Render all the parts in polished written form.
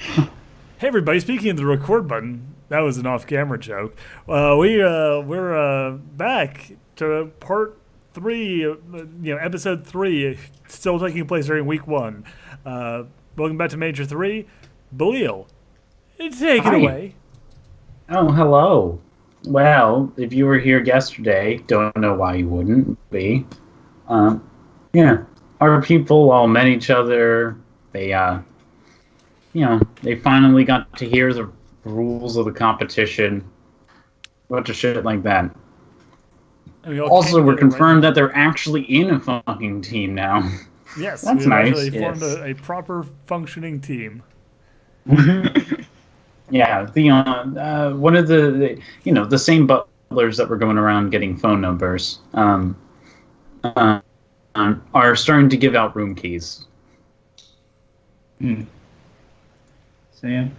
Hey everybody! Speaking of the record button, that was an off-camera joke. We're back to part three, episode three, still taking place during week one. Welcome back to Major Three. Belial, take it Hi. away. Oh, hello. Well, if you were here yesterday, don't know why you wouldn't be. Yeah, our people all met each other. They finally got to hear the rules of the competition. A bunch of shit like that. And we all Also, came we're together, confirmed right? that they're actually in a fucking team now. Yes, That's we've nice. actually formed Yes. a proper functioning team. Yeah, one of the same butlers that were going around getting phone numbers are starting to give out room keys. Sam?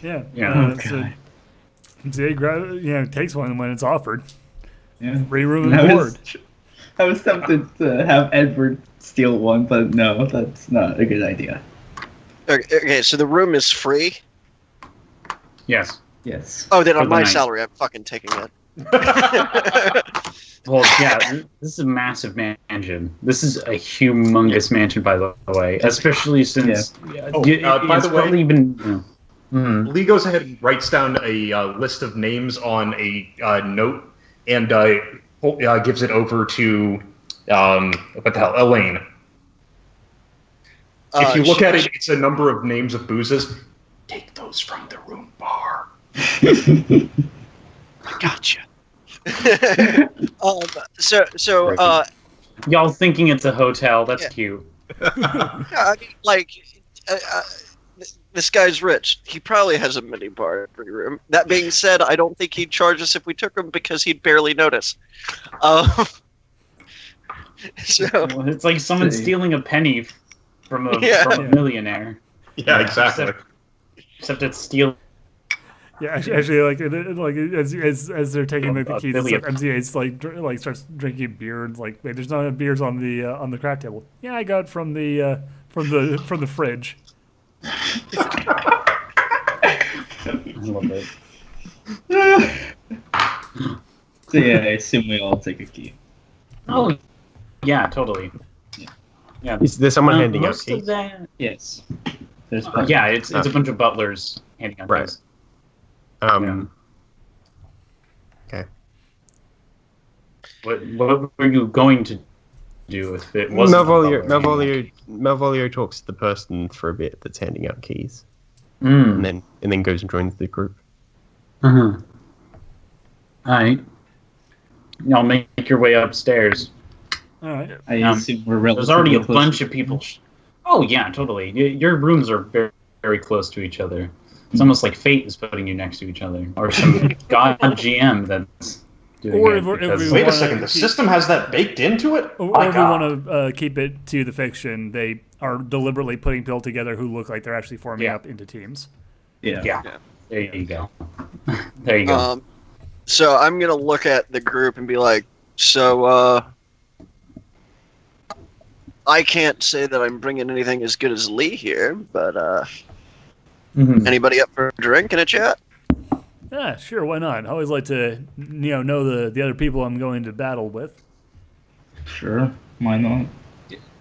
Yeah. Yeah. So takes one when it's offered. Yeah. Free room and board. I was tempted to have Edward steal one, but no, that's not a good idea. Okay, so the room is free? Yes. Yes. Oh, then For on the my night. salary, I'm fucking taking it. Well, yeah, this is a massive mansion. This is a humongous mansion, by the way. Especially since Oh, by it's the way- probably been. Lee goes ahead and writes down a list of names on a note and gives it over to Elaine. If you look at it, it's a number of names of boozes. Take those from the room bar. I gotcha. Y'all thinking it's a hotel? That's Yeah. cute. yeah, I mean, like, this guy's rich. He probably has a mini bar in every room. That being said, I don't think he'd charge us if we took him because he'd barely notice. So Well, it's like someone stealing a penny from a millionaire. Yeah, exactly. Except it's stealing. Yeah, actually, as they're taking the keys, Billy. MCA's starts drinking beer and like, wait, there's not enough beers on the craft table. Yeah, I got it from the fridge. I love it. So yeah, I assume we all take a key. Oh, yeah, totally. Yeah. Is there someone handing out most of keys? that. Yes. There's Yeah, it's a bunch of butlers handing out Right. keys. Okay. What were you going to do if it wasn't? Malvolio talks to the person for a bit that's handing out keys, Mm. and then goes and joins the group. Uh-huh. All right. Y'all make your way upstairs. All right. I assume we're relatively There's already a close bunch to- of people. Oh yeah, totally. Your rooms are very, very close to each other. It's almost like fate is putting you next to each other, or some god GM that's doing Or it. if we because- Wait a wanna second, the keep- system has that baked into it? Or My if we God. want to keep it to the fiction, they are deliberately putting people together who look like they're actually forming Yeah. up into teams. Yeah. Yeah. There you go. There you go. So I'm gonna look at the group and be like, so I can't say that I'm bringing anything as good as Lee here, but Mhm. anybody up for a drink and a chat? Yeah, sure, why not? I always like to know the other people I'm going to battle with. Sure. Why not?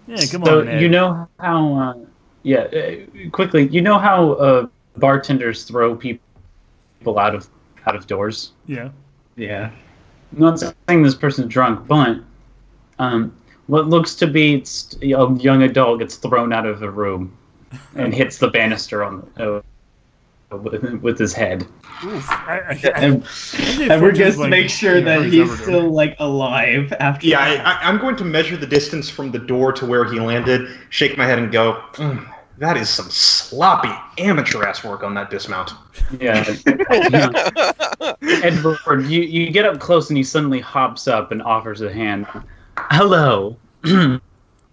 Yeah, come So on, Ed. you know how? Quickly. You know how bartenders throw people out of doors? Yeah. Yeah. I'm not saying this person's drunk, but what looks to be a young adult gets thrown out of the room and hits the banister with his head. Oof. And we're just to make sure that he's still like alive after. Yeah, I'm going to measure the distance from the door to where he landed, shake my head and go, that is some sloppy amateur-ass work on that dismount. Yeah. Edward, you get up close and he suddenly hops up and offers a hand. Hello.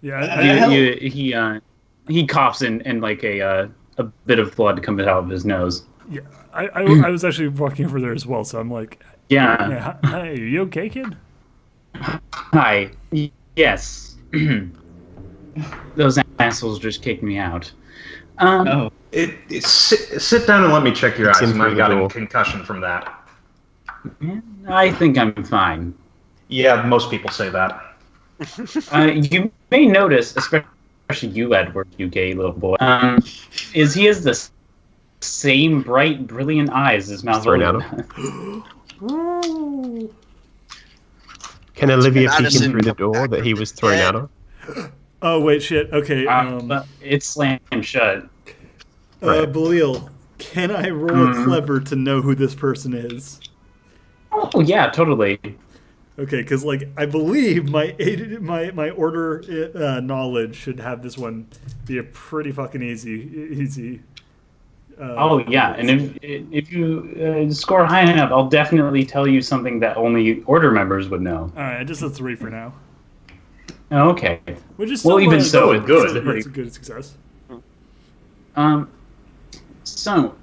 Yeah, He coughs and like a bit of blood comes out of his nose. yeah. I was actually walking over there as well, so I'm like, Yeah. yeah, hi, are you okay, kid? Hi. Yes. Those assholes just kicked me out. Oh. Sit down and let me check your It's eyes. in You might through have the got a door. concussion from that. I think I'm fine. Yeah, most people say that. You may notice, especially you, Edward, you gay little boy, is he has the same bright, brilliant eyes as thrown out Malvolio. Can Olivia peek Madison in through the come door back that he was thrown dead. out of? Oh wait, shit. Okay. But it's slammed shut. Right. Belial, can I roll a clever to know who this person is? Oh yeah, totally. Okay, because like I believe my order knowledge should have this one be a pretty fucking easy. Oh yeah, and if you score high enough, I'll definitely tell you something that only order members would know. All right, just a 3 for now. Oh, okay. Which is Well, still, even so, it's good. It's a good success. So,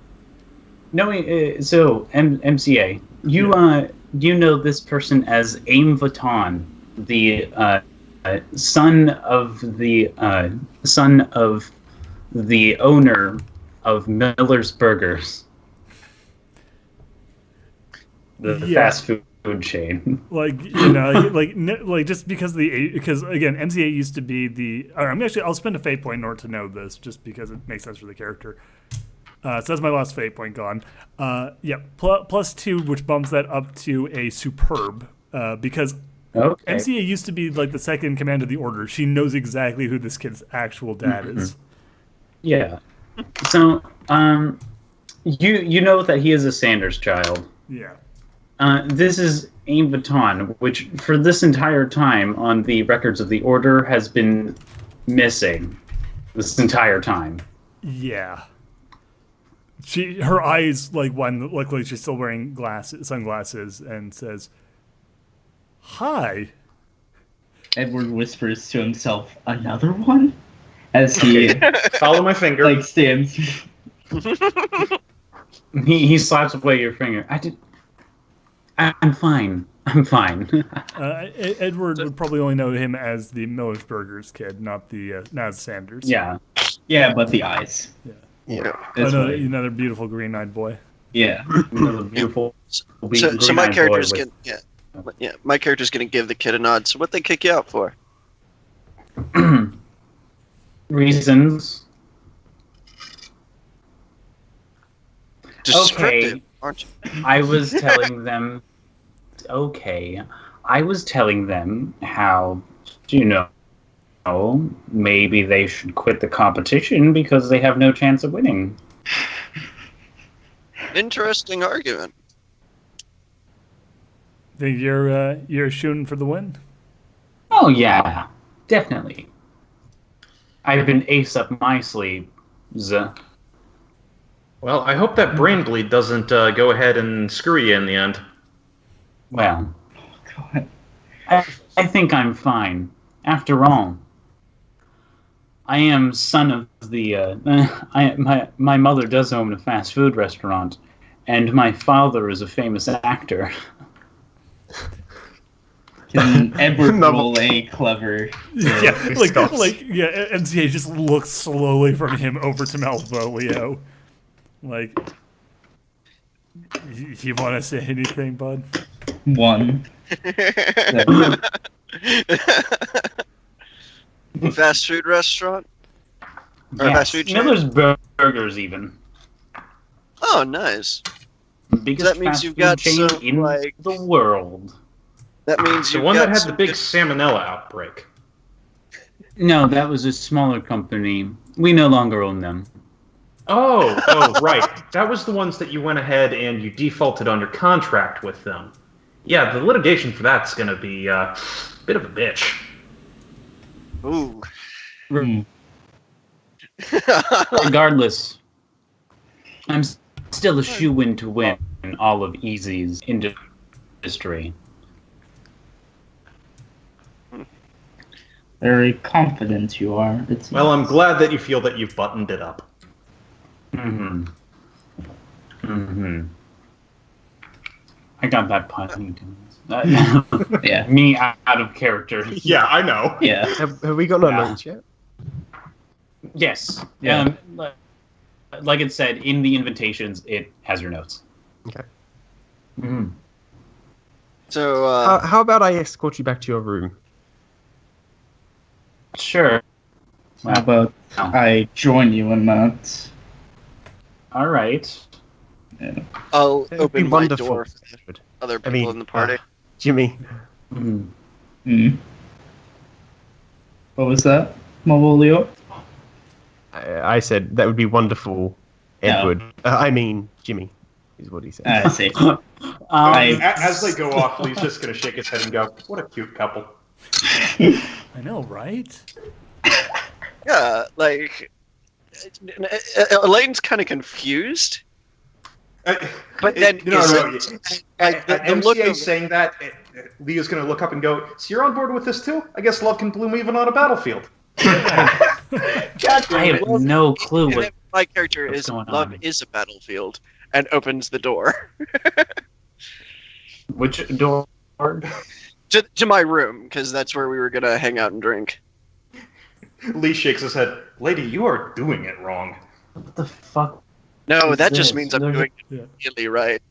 knowing MCA, you know this person as Aim Vatan, the son of the owner of Miller's Burgers, the fast food chain. Like like just because again MCA used to be the. I'll spend a fate point in order to know this, just because it makes sense for the character. So that's my last fate point gone. Plus 2, which bumps that up to a superb. Because Okay. MCA used to be like the second in command of the order. She knows exactly who this kid's actual dad is. Yeah. So, you know that he is a Sanders child. Yeah. This is Aim Baton, which for this entire time on the records of the Order has been missing. This entire time. Yeah. Her eyes look like she's still wearing sunglasses, and says, "Hi." Edward whispers to himself, "Another one?" As he Follow my finger. stands. He slaps away your finger. I'm fine. I'm fine. Edward would probably only know him as the Miller's Burgers kid, not as Sanders. Yeah. Yeah, but the eyes. Yeah. That's right. Another beautiful green-eyed boy. Yeah. Another beautiful. So my green-eyed character's boy with- my character's gonna give the kid a nod. So what they kick you out for? reasons. Descriptive, aren't you? I was telling them. Okay, I was telling them how, maybe they should quit the competition because they have no chance of winning. Interesting argument. Think you're shooting for the win? Oh yeah, definitely. I've been ace up my sleeves. Well, I hope that brain bleed doesn't go ahead and screw you in the end. Well, God. I think I'm fine. After all, I am son of the. My mother does own a fast food restaurant, and my father is a famous actor. Can Edward No. roll a clever? Yeah, stops. NCA just looks slowly from him over to Malvolio. Like, you want to say anything, bud? One. Fast food restaurant? Or Yes, fast food chain? Miller's Burgers, even. Oh, nice. Biggest that means fast you've food got chain some, in like- the world. That means The you one got that had the some big good- salmonella outbreak. No, that was a smaller company. We no longer own them. Oh, right. That was the ones that you went ahead and you defaulted under contract with them. Yeah, the litigation for that's going to be a bit of a bitch. Ooh. Hmm. Regardless, I'm still a shoe-in to win all of Easy's industry. Very confident you are. It seems. Well, I'm glad that you feel that you've buttoned it up. Mm-hmm. Mm-hmm. I got that pun. Yeah. Me out of character. Yeah, I know. Yeah. Have we got no Yeah. notes yet? Yes. Yeah. like it said in the invitations, it has your notes. Okay. Mm-hmm. So, How about I escort you back to your room? Sure. How about I join you in that? All right. Yeah. I'll It would be open my wonderful. door for the other people in the party. Jimmy, Mm. Hmm. What was that, Malvolio? I said that would be wonderful, Edward. I mean, Jimmy, is what he said. I see. As they go off, Lee's just going to shake his head and go, "What a cute couple." I know, right? Yeah, like Elaine's kind of confused, but then no. like the look MCA of saying that, Lee is going to look up and go, "So you're on board with this too? I guess love can bloom even on a battlefield." I have no clue and what. then my character what's is going love on. is a battlefield and opens the door Which door? to my room because that's where we were gonna hang out and drink. Lee shakes his head. "Lady, you are doing it wrong." What the fuck? No, What's that just this? means I'm There's- doing Yeah. it immediately right.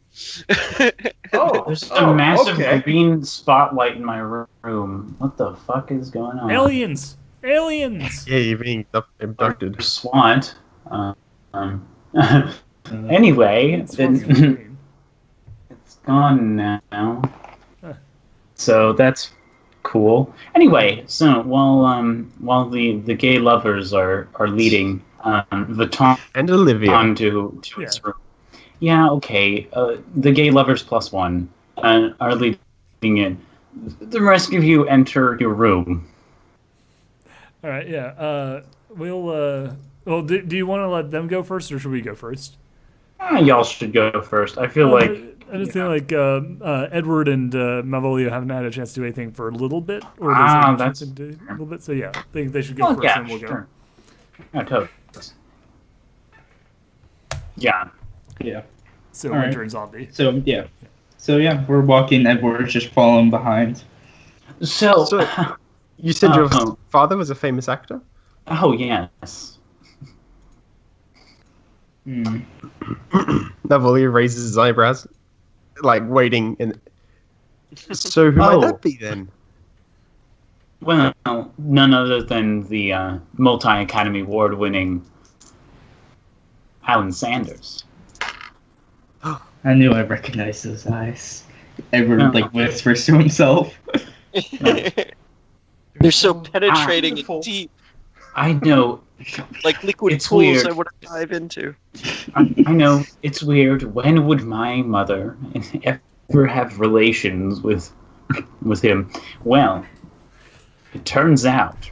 There's a massive okay. green spotlight in my room. What the fuck is going on? Aliens! Aliens! Yeah, you're being abducted. Swant. Anyway, It's fucking green. it's gone now. Huh. So that's cool. Anyway, so while the gay lovers are leading Vuitton And Olivia. onto its room. Yeah, okay. The gay lovers plus one are leading it. The rest of you enter your room. All right, yeah. We'll. Well, do you want to let them go first, or should we go first? Y'all should go first. I feel like I just feel like Edward and Malvolio haven't had a chance to do anything for a little bit, or that's a little bit. So yeah, I think they should go well, first, yeah, and we'll go. sure. Yeah, totally. Yeah. Yeah. So All right. Winter and Zombie. So yeah, we're walking. Edward's just following behind. So, So- You said your Oh. father was a famous actor? oh yes. Hmm. Malvolio raises his eyebrows, like waiting. And so who might Oh. that be then? Well, none other than the multi-Academy Award-winning Alan Sanders. I knew I recognized those eyes. Edward No. whispers to himself. They're so penetrating beautiful. and deep, I know. like liquid It's pools weird. I want to dive into. I know. It's weird. When would my mother ever have relations with him? Well, it turns out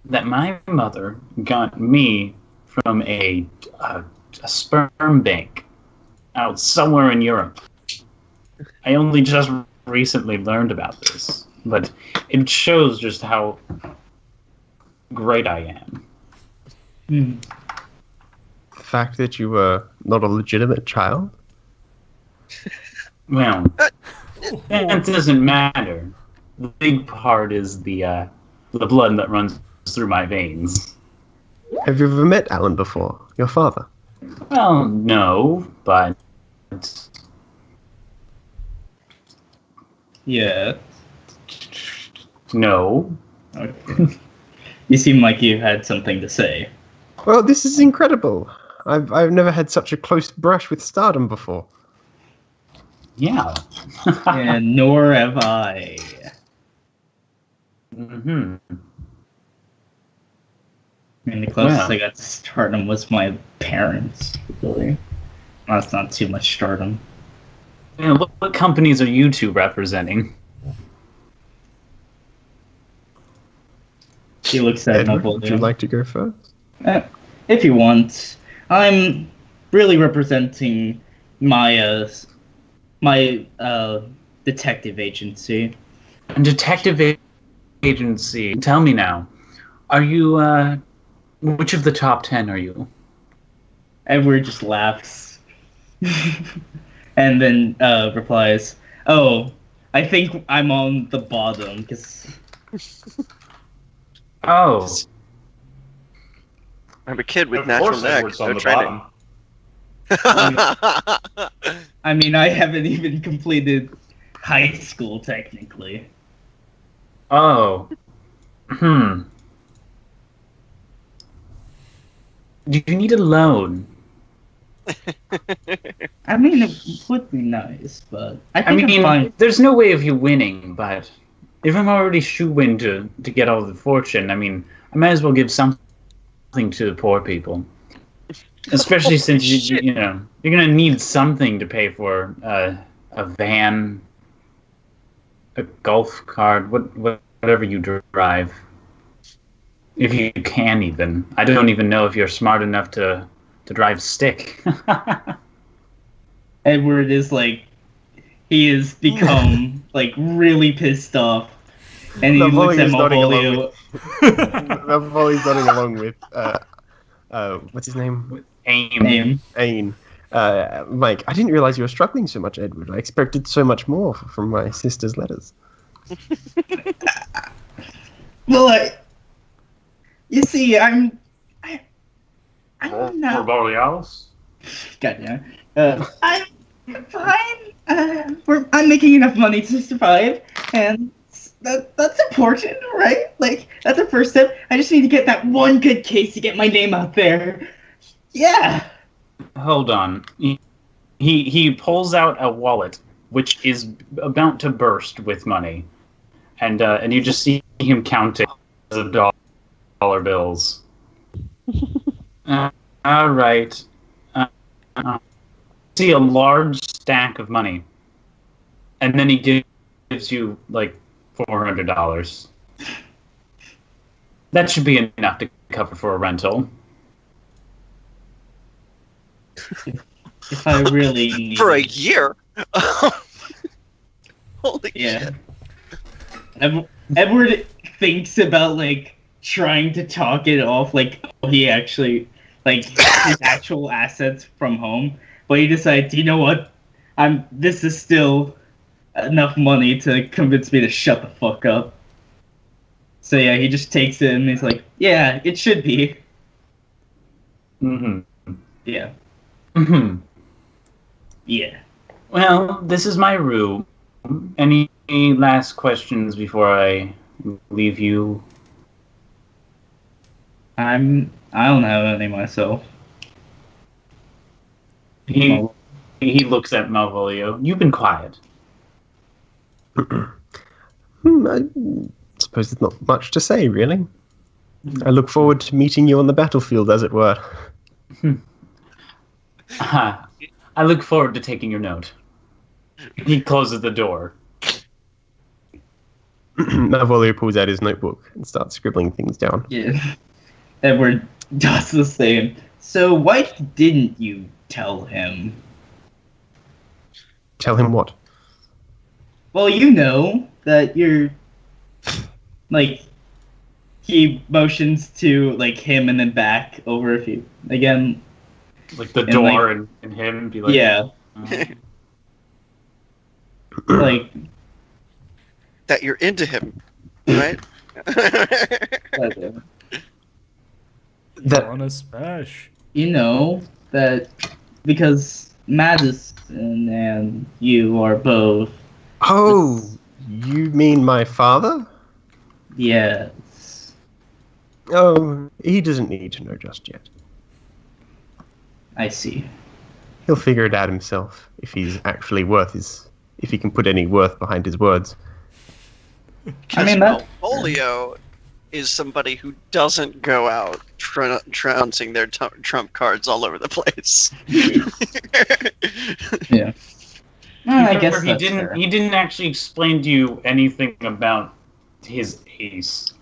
that my mother got me from a sperm bank out somewhere in Europe. I only just recently learned about this, but it shows just how great I am. Hmm. The fact that you were not a legitimate child? Well, that doesn't matter. The big part is the blood that runs through my veins. Have you ever met Alan before? Your father? Well, no, but Yeah. no. Okay. You seem like you had something to say. Well, this is incredible. I've never had such a close brush with stardom before. Yeah. And nor have I. hmm I mean, the closest Wow. I got to stardom was my parents. Really. That's not too much stardom. Man, what companies are you two representing? He looks at Edward, Mobile. would you like to go first? If you want. I'm really representing my detective agency. A detective agency. Tell me now. Are you which of the top 10 are you? Edward just laughs. And then replies, "Oh, I think I'm on the bottom, because Oh. I'm a kid with Of natural course, neck. Edward's on No the training. bottom. I mean, I haven't even completed high school technically. Oh. Do you need a loan? I mean, it would be nice, but I I think I'm mean, fine. there's no way of you winning, but if I'm already shoe-in to get all the fortune, I mean, I might as well give something to the poor people. Especially since shit. you know you're gonna need something to pay for a van, a golf cart, whatever you drive. If you can even, I don't even know if you're smart enough to drive stick. Edward is like, he has become like really pissed off, and he looks at Malvolio's nodding along Malvolio. Malvolio's nodding along with what's his name? Aim. Ain. Mike, I didn't realize you were struggling so much, Edward. I expected so much more from my sister's letters. Well, you see, I'm not. Borealis. Goddamn. I'm fine. I'm making enough money to survive, and that's important, right? Like, that's the first step. I just need to get that one good case to get my name out there. Yeah. Hold on. He pulls out a wallet, which is about to burst with money, and you just see him counting of dollar bills. All right. See a large stack of money, and then he gives you like $400. That should be enough to cover for a rental. If I really need For a year. Holy Yeah. shit. Edward thinks about like trying to talk it off, like he actually like his actual assets from home, but he decides, you know what? This is still enough money to convince me to shut the fuck up. So yeah, he just takes it and he's like, yeah, it should be. Mm-hmm. Yeah. Mm-hmm. Yeah. Well, this is my room. Any last questions before I leave you? I don't have any myself. He looks at Malvolio. You've been quiet. I suppose there's not much to say, really. I look forward to meeting you on the battlefield, as it were. I look forward to taking your note. He closes the door. Malvolio pulls out his notebook and starts scribbling things down. Yeah. Edward does the same. So why didn't you tell him? Tell him what? Well, you know that you're like he motions to like him and then back over if you again. Like the And, door like- and him be like, Yeah, like That you're into him, right? That On a smash. you know that because Madison and you are both Oh, you mean my father? yes. Oh, he doesn't need to know just yet. I see. He'll figure it out himself if he's actually if he can put any worth behind his words. I mean, that- Malvolio is somebody who doesn't go out trouncing their trump cards all over the place. Yeah. I guess Remember, that's fair. he didn't actually explain to you anything about his ace.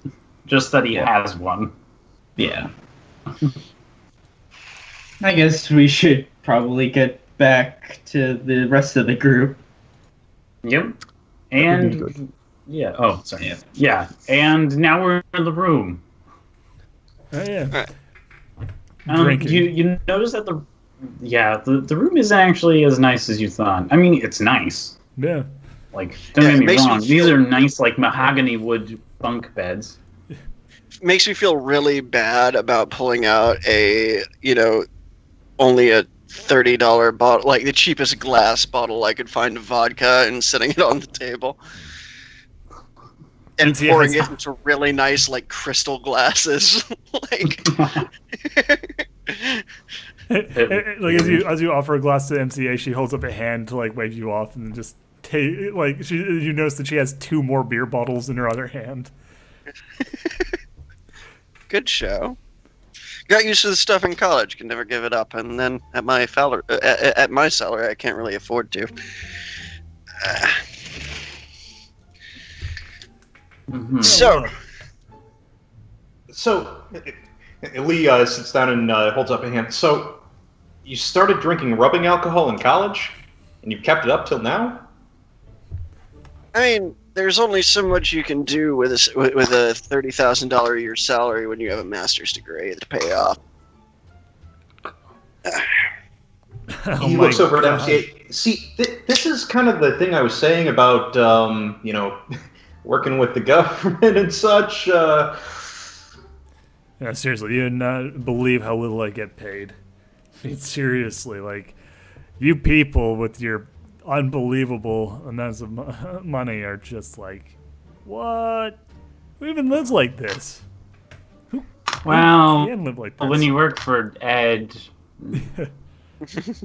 Just that he has one. Yeah. I guess we should probably get back to the rest of the group. Yep. That would be And yeah. Oh, sorry. Yeah. Yeah. And now we're in the room. Oh yeah. You notice that the room isn't actually as nice as you thought. I mean, it's nice. Yeah. Like, don't Yeah, get it me makes me wrong. These feel- are nice, like mahogany wood bunk beds. Makes me feel really bad about pulling out only a $30 bottle, like the cheapest glass bottle I could find of vodka, and setting it on the table. And MCA pouring has- it into really nice, like, crystal glasses. Like, Like as you offer a glass to MCA, she holds up a hand to like wave you off, and just take like you notice that she has 2 more beer bottles in her other hand. good show. Got used to the stuff in college, can never give it up, and then at my salary, I can't really afford to. Mhm. So, Lee sits down and holds up a hand. So, you started drinking rubbing alcohol in college, and you've kept it up till now? I mean, there's only so much you can do with a $30,000 a year salary when you have a master's degree to pay off. Oh He my looks over God. at MCA. See, this is kind of the thing I was saying about, working with the government and such. Yeah, seriously, you would not believe how little I get paid. I mean, seriously, like, you people with your unbelievable amounts of money are just like, what? Who even lives like this? Well, Who can live like this? when you work for Ed,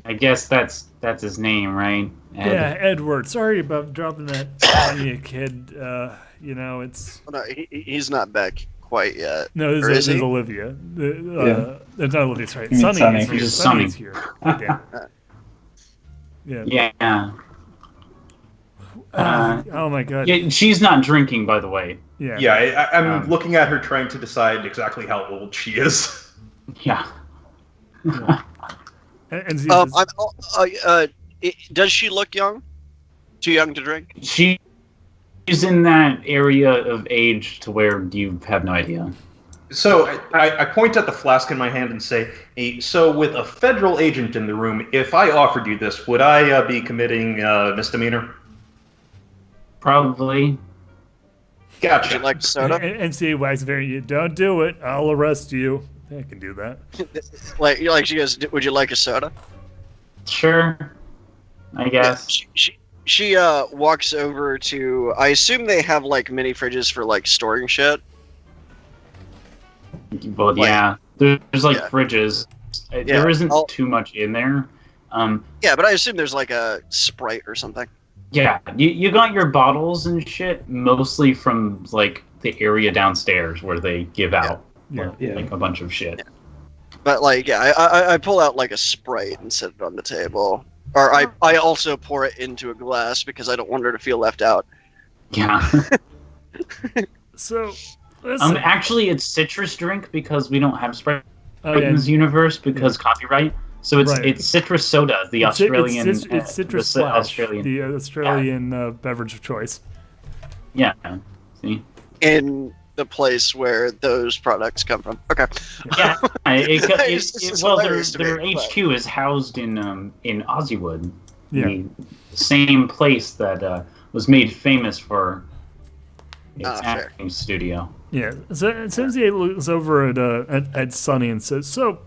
I guess that's his name, right? Ed. Yeah, Edward. Sorry about dropping that on you, kid. It's No, he's not back quite yet. no, Or this is is he? Olivia. Yeah. It's not Olivia. Sorry, You mean Sunny. Sunny. Is here. This is Sunny is Sunny. here. God damn it. Yeah. Yeah. Oh my God. Yeah, she's not drinking, by the way. Yeah. Yeah, I'm Um, looking at her trying to decide exactly how old she is. Yeah. And she Um, says- does she look young? Too young to drink? She's in that area of age to where you have no idea. So I point at the flask in my hand and say, hey, so with a federal agent in the room, if I offered you this, would I be committing misdemeanor? Probably. Would Gotcha. you like soda? and see Wax very. Don't do it. I'll arrest you. I can do that. like she goes, would you like a soda? Sure. I guess. She walks over to. I assume they have like mini fridges for like storing shit. Well, like- yeah. There's like Yeah. fridges. Yeah, There isn't I'll- too much in there. Yeah, but I assume there's like a Sprite or something. Yeah, you got your bottles and shit mostly from like the area downstairs where they give out Yeah. like a bunch of shit. But like, yeah, I pull out like a Sprite and set it on the table. Or I also pour it into a glass because I don't want her to feel left out. Yeah. So, listen. Actually, it's citrus drink because we don't have Sprite Oh, in yeah. this universe because copyright. So it's Right. it's citrus soda, the Australian. It's citrus the splash, Australian. the Australian beverage of choice. Yeah. See. In the place where those products come from. Okay. Yeah. This is Well, hilarious to their me, but- HQ is housed in Ozzywood. Yeah. The same place that was made famous for its Fair. acting studio. Yeah. So Sensei looks over at Sunny and says, "So,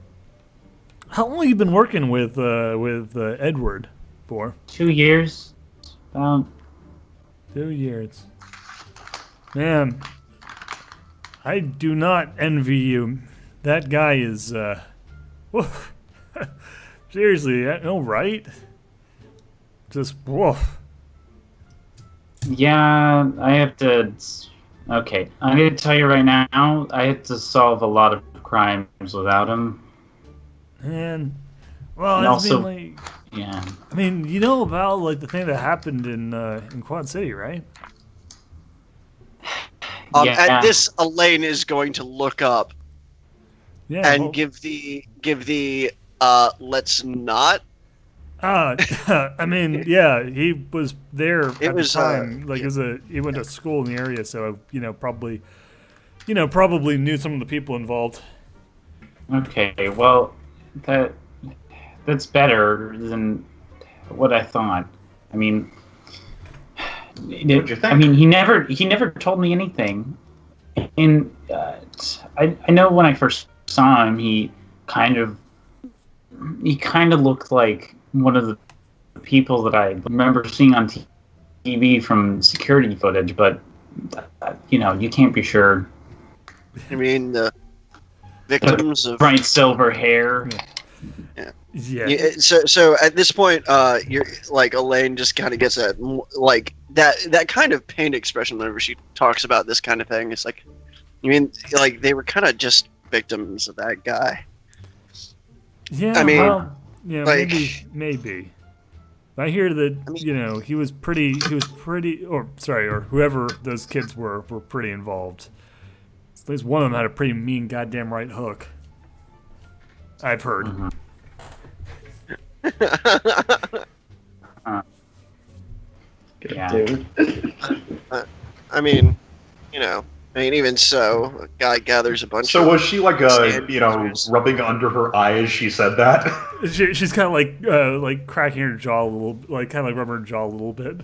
how long have you been working with Edward for?" 2 years. About 2 years. Man, I do not envy you. That guy is, woof. Seriously, no, right? Just, woof. yeah, I have to. Okay, I'm gonna tell you right now. I have to solve a lot of crimes without him. Man. Well, And I also- mean, like, Yeah. I mean, you know about, like, the thing that happened in Quad City, right? Yeah. At this, Elaine is going to look up Yeah. and well- give the let's not. I mean, yeah, he was there It at was, the time. Like, he went to school in the area, so probably knew some of the people involved. Okay. Well, that's better than what I thought. I mean, What'd you think? I mean, he never told me anything. And I know when I first saw him, he kind of he kind of looked like one of the people that I remember seeing on TV from security footage, but you can't be sure. I mean, the victims of Bright silver hair. Yeah. So at this point, you're like Elaine just kind of gets that kind of pain expression whenever she talks about this kind of thing. It's like, you mean like they were kind of just victims of that guy? Yeah. I mean, well, yeah, like- maybe. I hear that he was pretty, or whoever those kids were pretty involved. At least one of them had a pretty mean goddamn right hook. I've heard. Mm-hmm. Yeah. Dude. I mean, even so, a guy gathers a bunch So of... was she like rubbing under her eye as she said that? She's kind of like cracking her jaw a little, like kind of like rubbing her jaw a little bit.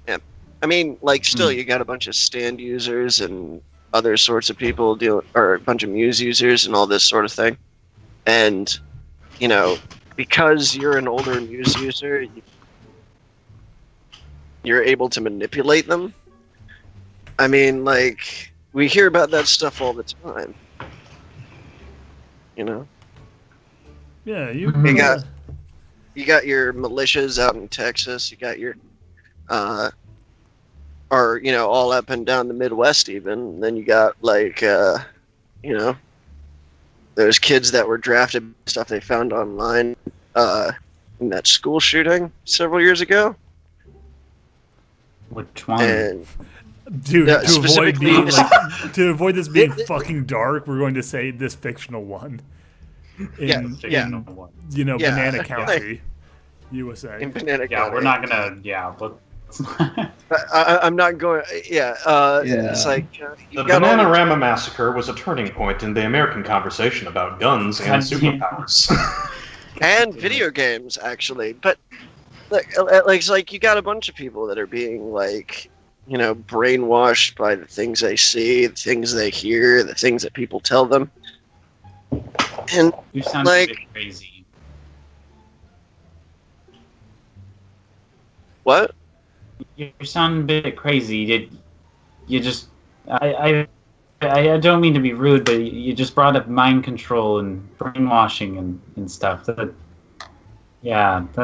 Yeah. I mean, like, still, you got a bunch of stand users and other sorts of people or a bunch of Muse users and all this sort of thing. And, because you're an older Muse user, you're able to manipulate them. I mean, like, we hear about that stuff all the time. Yeah, You got your militias out in Texas. You got your, all up and down the Midwest even. And then you got, like, those kids that were drafted, stuff they found online in that school shooting several years ago. Which one? And dude, Yeah, to specifically- avoid this being fucking dark, we're going to say this fictional one. Yeah. Banana County, USA. in Banana Yeah, County. we're not gonna. Yeah, but I'm not going. It's like you The got all these- Bananarama Massacre was a turning point in the American conversation about guns and superpowers. and video games actually, but it's like you got a bunch of people that are being like, brainwashed by the things they see, the things they hear, the things that people tell them, and you sound like- a bit crazy. what? You sound a bit crazy. You just. I don't mean to be rude, but you just brought up mind control and brainwashing and stuff. That. I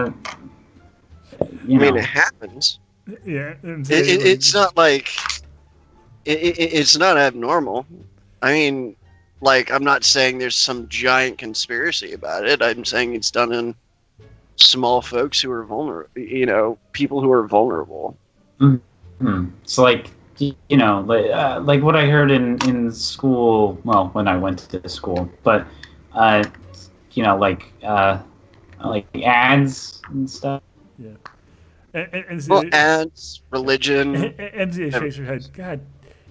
mean, it happens. Yeah, It's not like it's not abnormal. I mean, like, I'm not saying there's some giant conspiracy about it. I'm saying it's done in small folks who are vulnerable. People who are vulnerable. It's like like what I heard in school. Well, when I went to school, but like ads and stuff. Yeah. And Well, ads, religion. MZA shakes her head. God,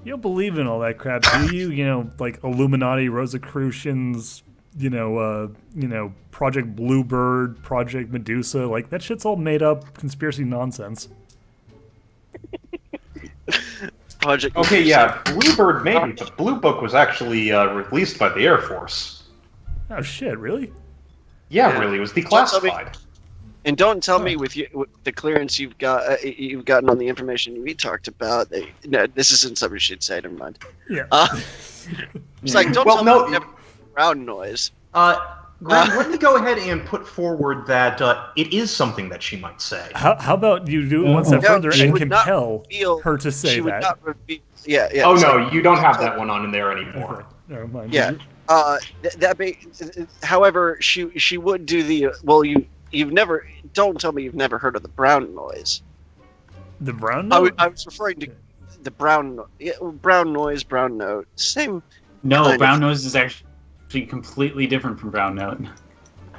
you don't believe in all that crap, do you? Like Illuminati, Rosicrucians, Project Bluebird, Project Medusa. Like, that shit's all made up conspiracy nonsense. Project. Okay, yeah, Bluebird maybe, but Blue Book was actually released by the Air Force. Oh shit, really? Yeah, Yeah. really, it was Don't declassified. And don't tell me with the clearance you've gotten on the information we talked about. No, this isn't something you should say. Never mind. Yeah. It's like, don't Well, tell no- me never brown noise. Greg, let me go ahead and put forward that it is something that she might say. How about you do it one step No, further she and would not compel reveal- her to say she would that? not reveal. Yeah. Oh it's no, like- you don't have that one on in there anymore. Okay, never mind. Yeah. However, she would do the you've never. Don't tell me you've never heard of the brown noise. The brown I note? was referring to the brown noise, brown note. Same. No, kind brown of- noise is actually completely different from brown note.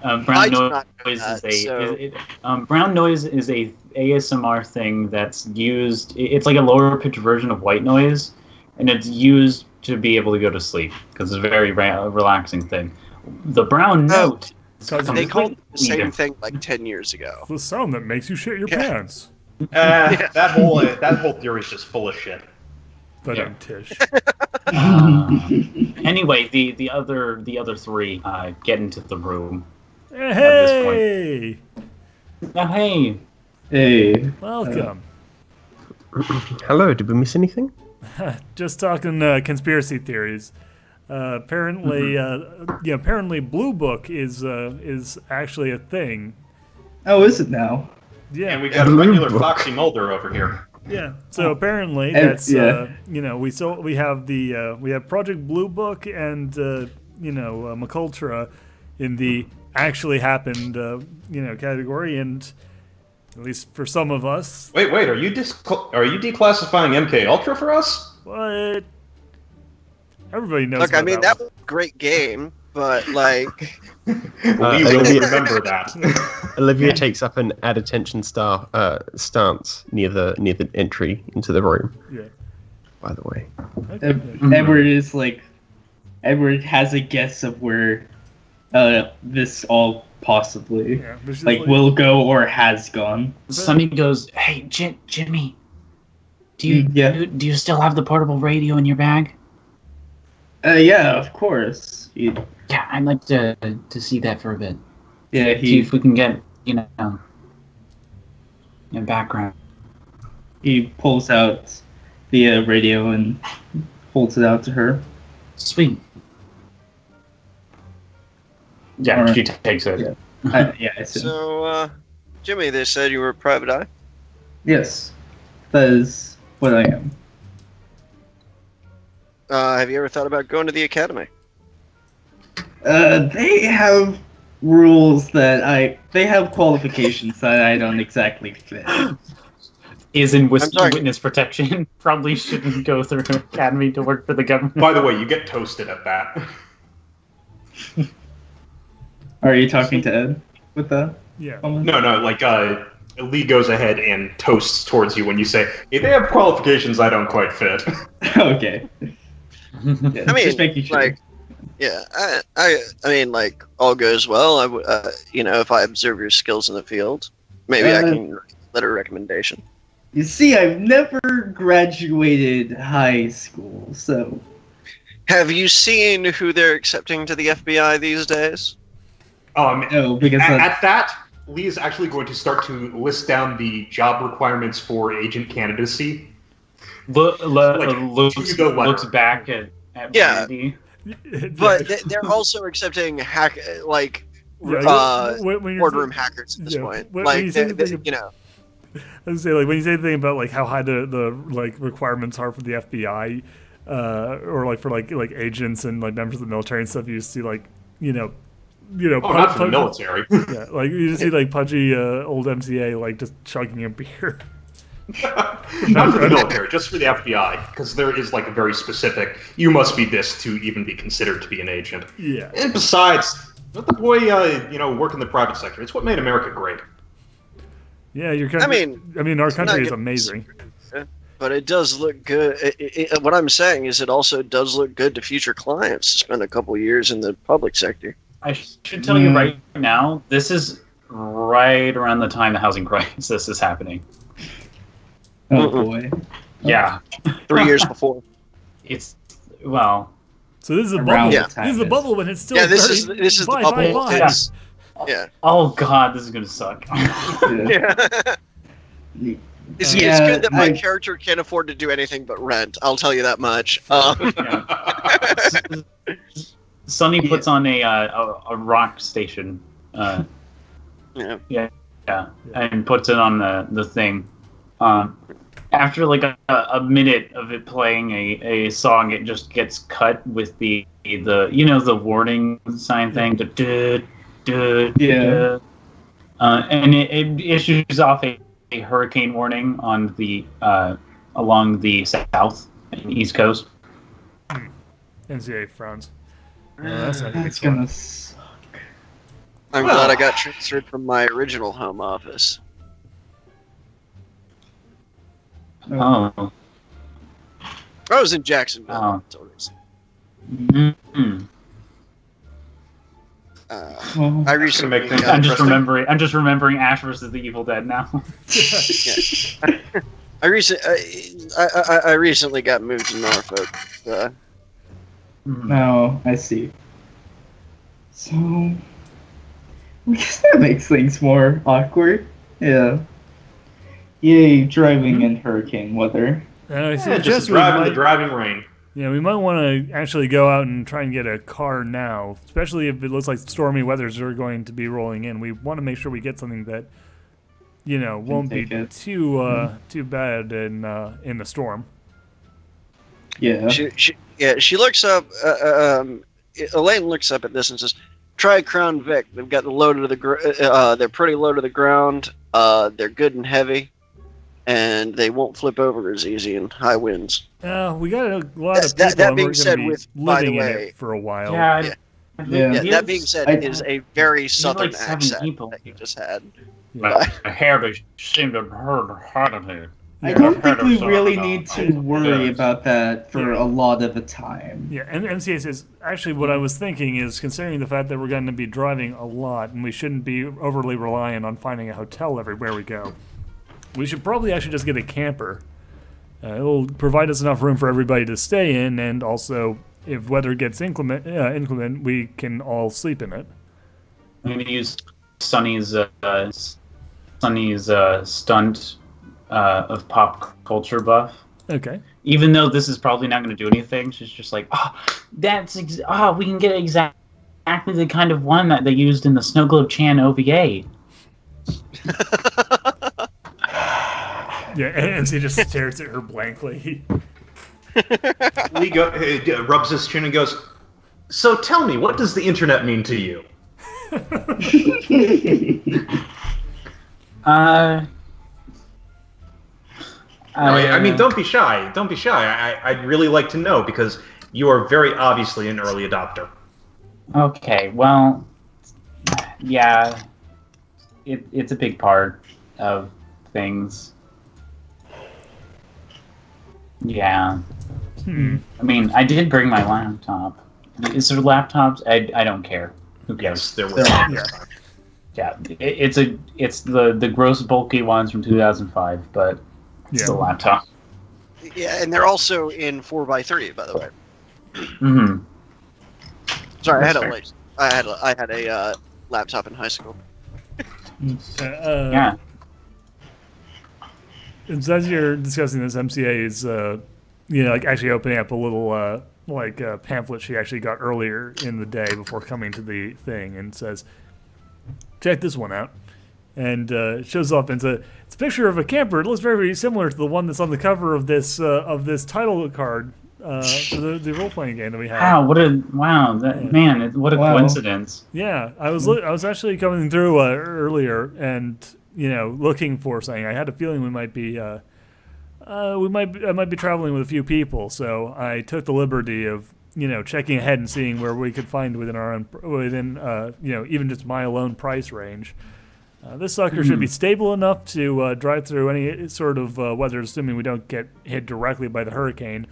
I Brown do noise not know is that, brown noise is a ASMR thing that's used. It's like a lower pitch version of white noise, and it's used to be able to go to sleep because it's a very relaxing thing. The brown note. They called it the same different. thing like 10 years ago. The sound that makes you shit your Yeah. pants. That whole theory is just full of shit. But Yeah. I'm Tish. Anyway, the other three get into the room. Hey, Oh, hey, Hey. welcome. Hello, did we miss anything? Just talking conspiracy theories. Apparently, apparently, Blue Book is actually a thing. Oh, is it now? Yeah, And we got a regular Foxy Mulder over here. yeah. So apparently, And- that's yeah. we have Project Blue Book and McUltra in the actually happened category, and at least for some of us, Wait, are you declassifying MK Ultra for us? what everybody knows. Look, I about mean, that that was a great game, but, like, We will Olivia- remember that. Olivia takes up an add attention stance near the entry into the room. Yeah. By the way, Edward Edward has a guess of where this all possibly Yeah, but she's will go or has gone. Sonny goes, "Hey, Jimmy, do you Yeah. do you still have the portable radio in your bag?" Yeah, of course. Yeah, I'd like to see that for a bit. Yeah, See if we can get a background. he pulls out the radio and holds it out to her. Sweet. Yeah, Alright. she takes it. Yeah. I see. so, Jimmy, they said you were a private eye? Yes, that is what I am. Have you ever thought about going to the academy? They have rules they have qualifications that I don't exactly fit. Is in I'm sorry. witness protection. Probably shouldn't go through an academy to work for the government. By the way, you get toasted at that. Are you talking to Ed with that? Yeah. No, like, Lee goes ahead and toasts towards you when you say, hey, they have qualifications I don't quite fit. Okay. Yeah, I mean, just making sure. like, yeah, I mean, like, all goes well. If I observe your skills in the field, maybe I can let a recommendation. You see, I've never graduated high school, so Have you seen who they're accepting to the FBI these days? no, because At that, Lee is actually going to start to list down the job requirements for agent candidacy. Looks to the letter. looks back at Yeah. Brandy. But they're also accepting when you- boardroom hackers at this yeah, point. when Like, you say they, the thing- you know, I was say like when you say the thing about like how high the like requirements are for the FBI, or like for like agents and like members of the military and stuff, you just see like Oh, not for the military. Yeah, like you just see like pudgy old MCA like just chugging a beer. Not for the military, just for the FBI, because there is like a very specific, you must be this to even be considered to be an agent. Yeah. And besides, let the boy, work in the private sector. It's what made America great. Yeah, your country. I mean, our country is amazing. but it does look good. What I'm saying is, it also does look good to future clients to spend a couple years in the public sector. I should tell you right now, this is right around the time the housing crisis is happening. oh boy, Yeah, 3 years before. it's well. So this is a Around bubble. the Yeah. This is a time bubble when it's still. Yeah, this very- is the buy, bubble. buy, buy. It's- yeah. Oh god, this is gonna suck. yeah. Yeah. It's Yeah, good that my I- character can't afford to do anything but rent. I'll tell you that much. Sonny puts on a rock station. Yeah. And puts it on the thing. After like a minute of it playing a song, it just gets cut with the warning sign thing. Yeah. And it issues off a hurricane warning on the along the south and east coast. NCAA frowns. That's not It's fun. gonna suck. I'm glad I got transferred from my original home office. Oh. I was in Jacksonville. Oh. That's what it is. Mm-hmm. Well, I recently make things got- I'm just remembering Ash versus the Evil Dead now. I recently got moved to Norfolk. No, I see. So, I guess that makes things more awkward. Yeah. Yay, driving in hurricane weather. I Just suggest we drive in the might, driving rain. we might want to actually go out and try and get a car now, especially if it looks like stormy weathers are going to be rolling in. We want to make sure we get something that, won't be take it. too bad in the storm. Yeah. She looks up. Elaine looks up at this and says, "Try Crown Vic. They've got the low to the they're pretty low to the ground. They're good and heavy, and they won't flip over as easy in high winds." We got a lot of people, That and being we're said, going to be by the living in way, it for a while. Yeah. Yeah. that being said, it is a very southern like 7 accent people. that you just had. My hair seemed to hurt harder. I don't think we really need to worry about that for a lot of the time. Yeah, and MCA says, actually what I was thinking is, considering the fact that we're going to be driving a lot and we shouldn't be overly reliant on finding a hotel everywhere we go, we should probably actually just get a camper. It'll provide us enough room for everybody to stay in, and also, if weather gets inclement, we can all sleep in it. I'm going to use Sonny's stunt of pop culture buff. Okay. Even though this is probably not going to do anything, she's just like, we can get exactly the kind of one that they used in the Snow Globe Chan OVA. Yeah, and he just stares at her blankly. Lee rubs his chin and goes, "So tell me, what does the internet mean to you?" I mean, don't be shy. Don't be shy. I'd really like to know, because you are very obviously an early adopter. Okay, well, yeah, it's a big part of things. Yeah. I mean, I did bring my laptop. Is there laptops? I don't care. Who cares? Yes, there will. Yeah, it's the gross bulky ones from 2005, but it's the laptop. Yeah, and they're also in 4x3, by the way. Mm-hmm. Sorry, That's I had a laptop in high school. Yeah. And so as you're discussing this, MCA is, like actually opening up a little, pamphlet she actually got earlier in the day before coming to the thing, and says, "Check this one out." And it shows up, and it's a picture of a camper. It looks very, very similar to the one that's on the cover of this title card for the role playing game that we have. Wow! What a coincidence. Yeah, I was actually coming through earlier and looking for something. I had a feeling we might be I might be traveling with a few people, so I took the liberty of checking ahead and seeing where we could find within even just my own price range. This sucker should be stable enough to drive through any sort of weather, assuming we don't get hit directly by the hurricane.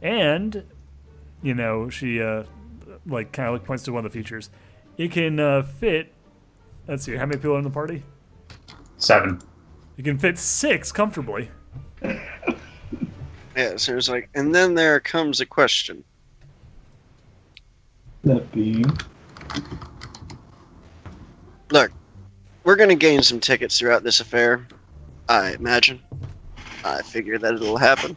And, she kind of points to one of the features. It can fit. Let's see, how many people are in the party? 7. You can fit 6 comfortably. Yeah, so it's like, and then there comes a question. That be. Look, we're going to gain some tickets throughout this affair, I imagine. I figure that it'll happen.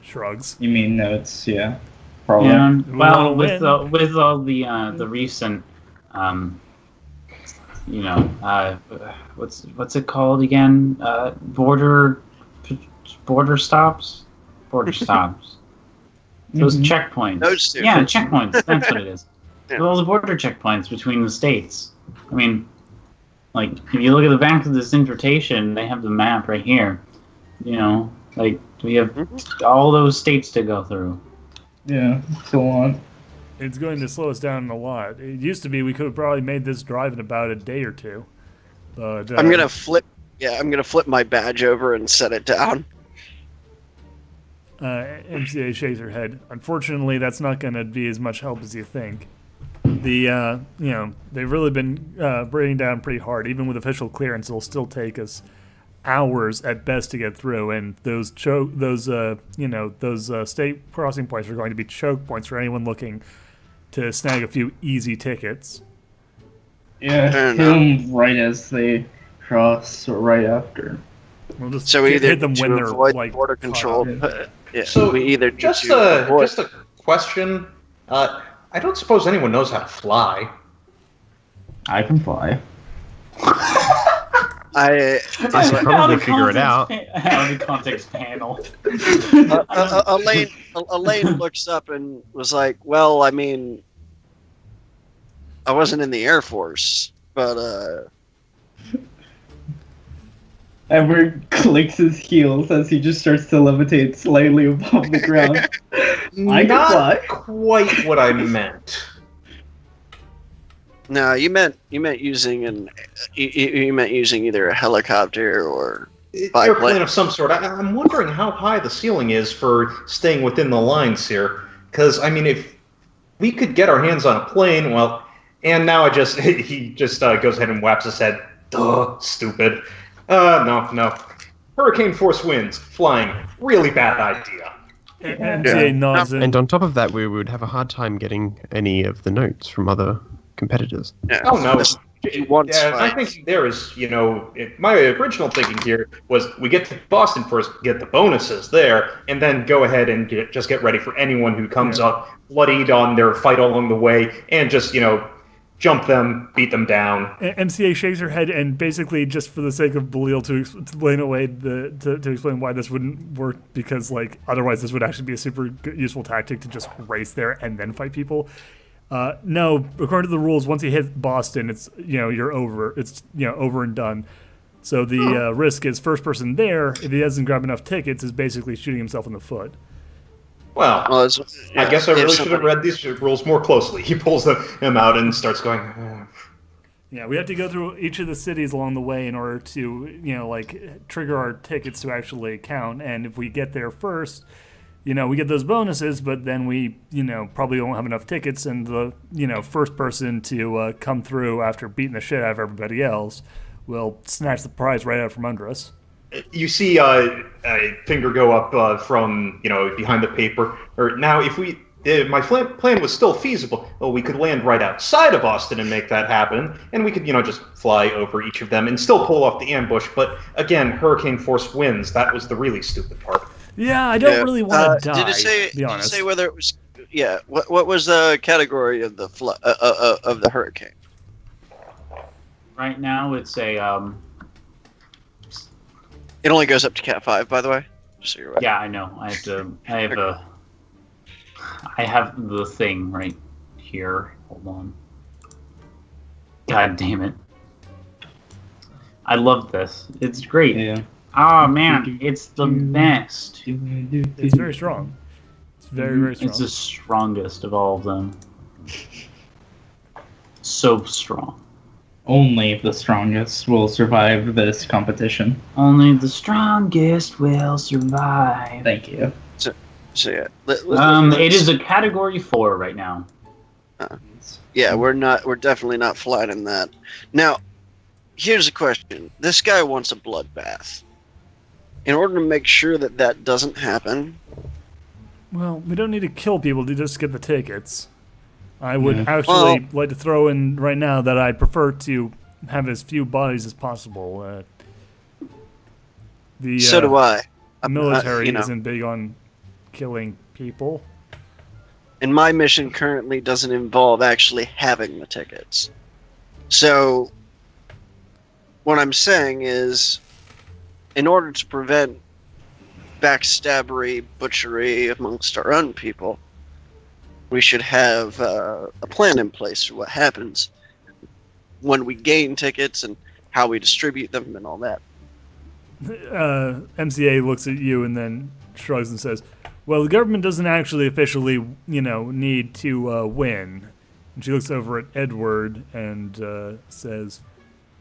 Shrugs. You mean notes? Yeah. Probably. Yeah. We Well, wanna with all the recent, what's it called again? Border stops. Those checkpoints. Those two. Yeah, checkpoints. That's what it is. Yeah. Well, the border checkpoints between the states. I mean, if you look at the back of this invitation, they have the map right here. We have all those states to go through. Yeah. Go on. It's going to slow us down a lot. It used to be we could have probably made this drive in about a day or two. But I'm gonna flip my badge over and set it down. MCA shakes her head. Unfortunately, that's not going to be as much help as you think. They've really been bringing down pretty hard. Even with official clearance, it'll still take us hours at best to get through, and those state crossing points are going to be choke points for anyone looking to snag a few easy tickets. Yeah, Fair hit them right as they cross or right after. We'll just So we either hit them need when to they're avoid like border caught control. up. Yeah, So we either need just to avoid. a question. I don't suppose anyone knows how to fly. I can fly. I could probably figure it out. Out of context panel. Elaine looks up and was like, "Well, I mean, I wasn't in the Air Force, but Edward clicks his heels as he just starts to levitate slightly above the ground. I can Not fly. quite what I meant. no, you meant using you meant using either a helicopter or biplane. Airplane of some sort. I'm wondering how high the ceiling is for staying within the lines here. Because, I mean, if we could get our hands on a plane, well, and now he just goes ahead and whaps his head. Duh, stupid. No. Hurricane force winds, flying, really bad idea. MCA nods And on top of that, we would have a hard time getting any of the notes from other competitors. Yeah. Oh, no. Once I fights. think there is, my original thinking here was we get to Boston first, get the bonuses there, and then go ahead and just get ready for anyone who comes up bloodied on their fight along the way, and just, jump them, beat them down. MCA shakes her head, and basically, just for the sake of Belial to explain away to explain why this wouldn't work, because otherwise this would actually be a super useful tactic to just race there and then fight people. No, according to the rules, once you hit Boston, it's you're over. It's over and done. So the risk is first person there, if he doesn't grab enough tickets, is basically shooting himself in the foot. Well, I guess I really should have read these rules more closely. He pulls him out and starts going. Yeah, we have to go through each of the cities along the way in order to trigger our tickets to actually count. And if we get there first, we get those bonuses, but then we, probably won't have enough tickets, and the, first person to come through after beating the shit out of everybody else will snatch the prize right out from under us. You see a finger go up from, behind the paper. Now, if my plan was still feasible, well, we could land right outside of Boston and make that happen, and we could, just fly over each of them and still pull off the ambush. But again, hurricane force winds. That was the really stupid part. Yeah, I don't really want to die. Did it say? to be honest. Did it say whether it was? Yeah. What was the category of the of the hurricane? Right now, it's a It only goes up to Cat 5, by the way. Just so you're aware. Yeah, I know. I have the thing right here. Hold on. God damn it. I love this. It's great. Yeah. Oh man, it's the best. It's very strong. It's very, very strong. It's the strongest of all of them. So strong. Only the strongest will survive this competition. Only the strongest will survive. Thank you. So yeah. It is a category 4 right now. Yeah, we're definitely not flying in that. Now, here's a question. This guy wants a bloodbath. In order to make sure that doesn't happen. Well, we don't need to kill people to just get the tickets. I would actually like to throw in right now that I prefer to have as few bodies as possible. So do I. Military isn't big on killing people. And my mission currently doesn't involve actually having the tickets. So, what I'm saying is, in order to prevent backstabbery, butchery amongst our own people, we should have a plan in place for what happens when we gain tickets and how we distribute them and all that. MCA looks at you and then shrugs and says, well, the government doesn't actually officially, need to win. And she looks over at Edward and says,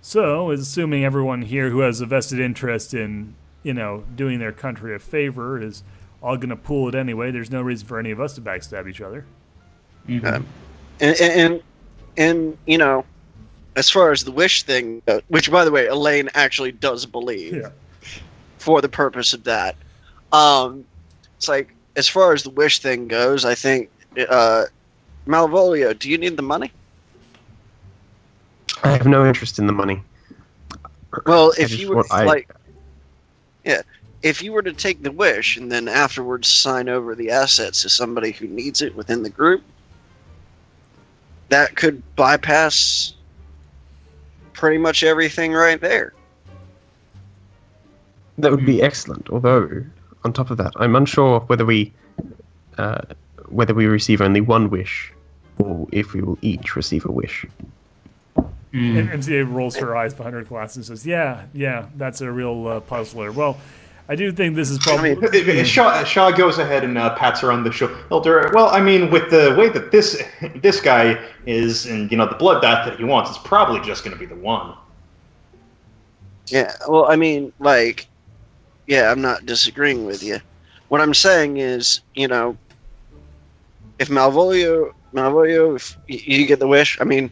so, assuming everyone here who has a vested interest in, doing their country a favor is all going to pool it anyway, there's no reason for any of us to backstab each other. Mm-hmm. And as far as the wish thing, which, by the way, Elaine actually does believe. Yeah. for the purpose of that. It's like, as far as the wish thing goes, I think, Malvolio, do you need the money? I have no interest in the money. Well, I if just you were want- I- like, yeah, if you were to take the wish and then afterwards sign over the assets to somebody who needs it within the group, that could bypass pretty much everything right there. That would be excellent. Although, on top of that, I'm unsure whether we receive only one wish, or if we will each receive a wish. And MCA rolls her eyes behind her glasses and says, yeah, that's a real puzzler. Well, I do think this is probably... Shaw goes ahead and pats her on the shoulder. Well, I mean, with the way that this guy is, and the bloodbath that he wants, it's probably just going to be the one. Yeah, well, I mean, like, yeah, I'm not disagreeing with you. What I'm saying is, if Malvolio, if you get the wish, I mean,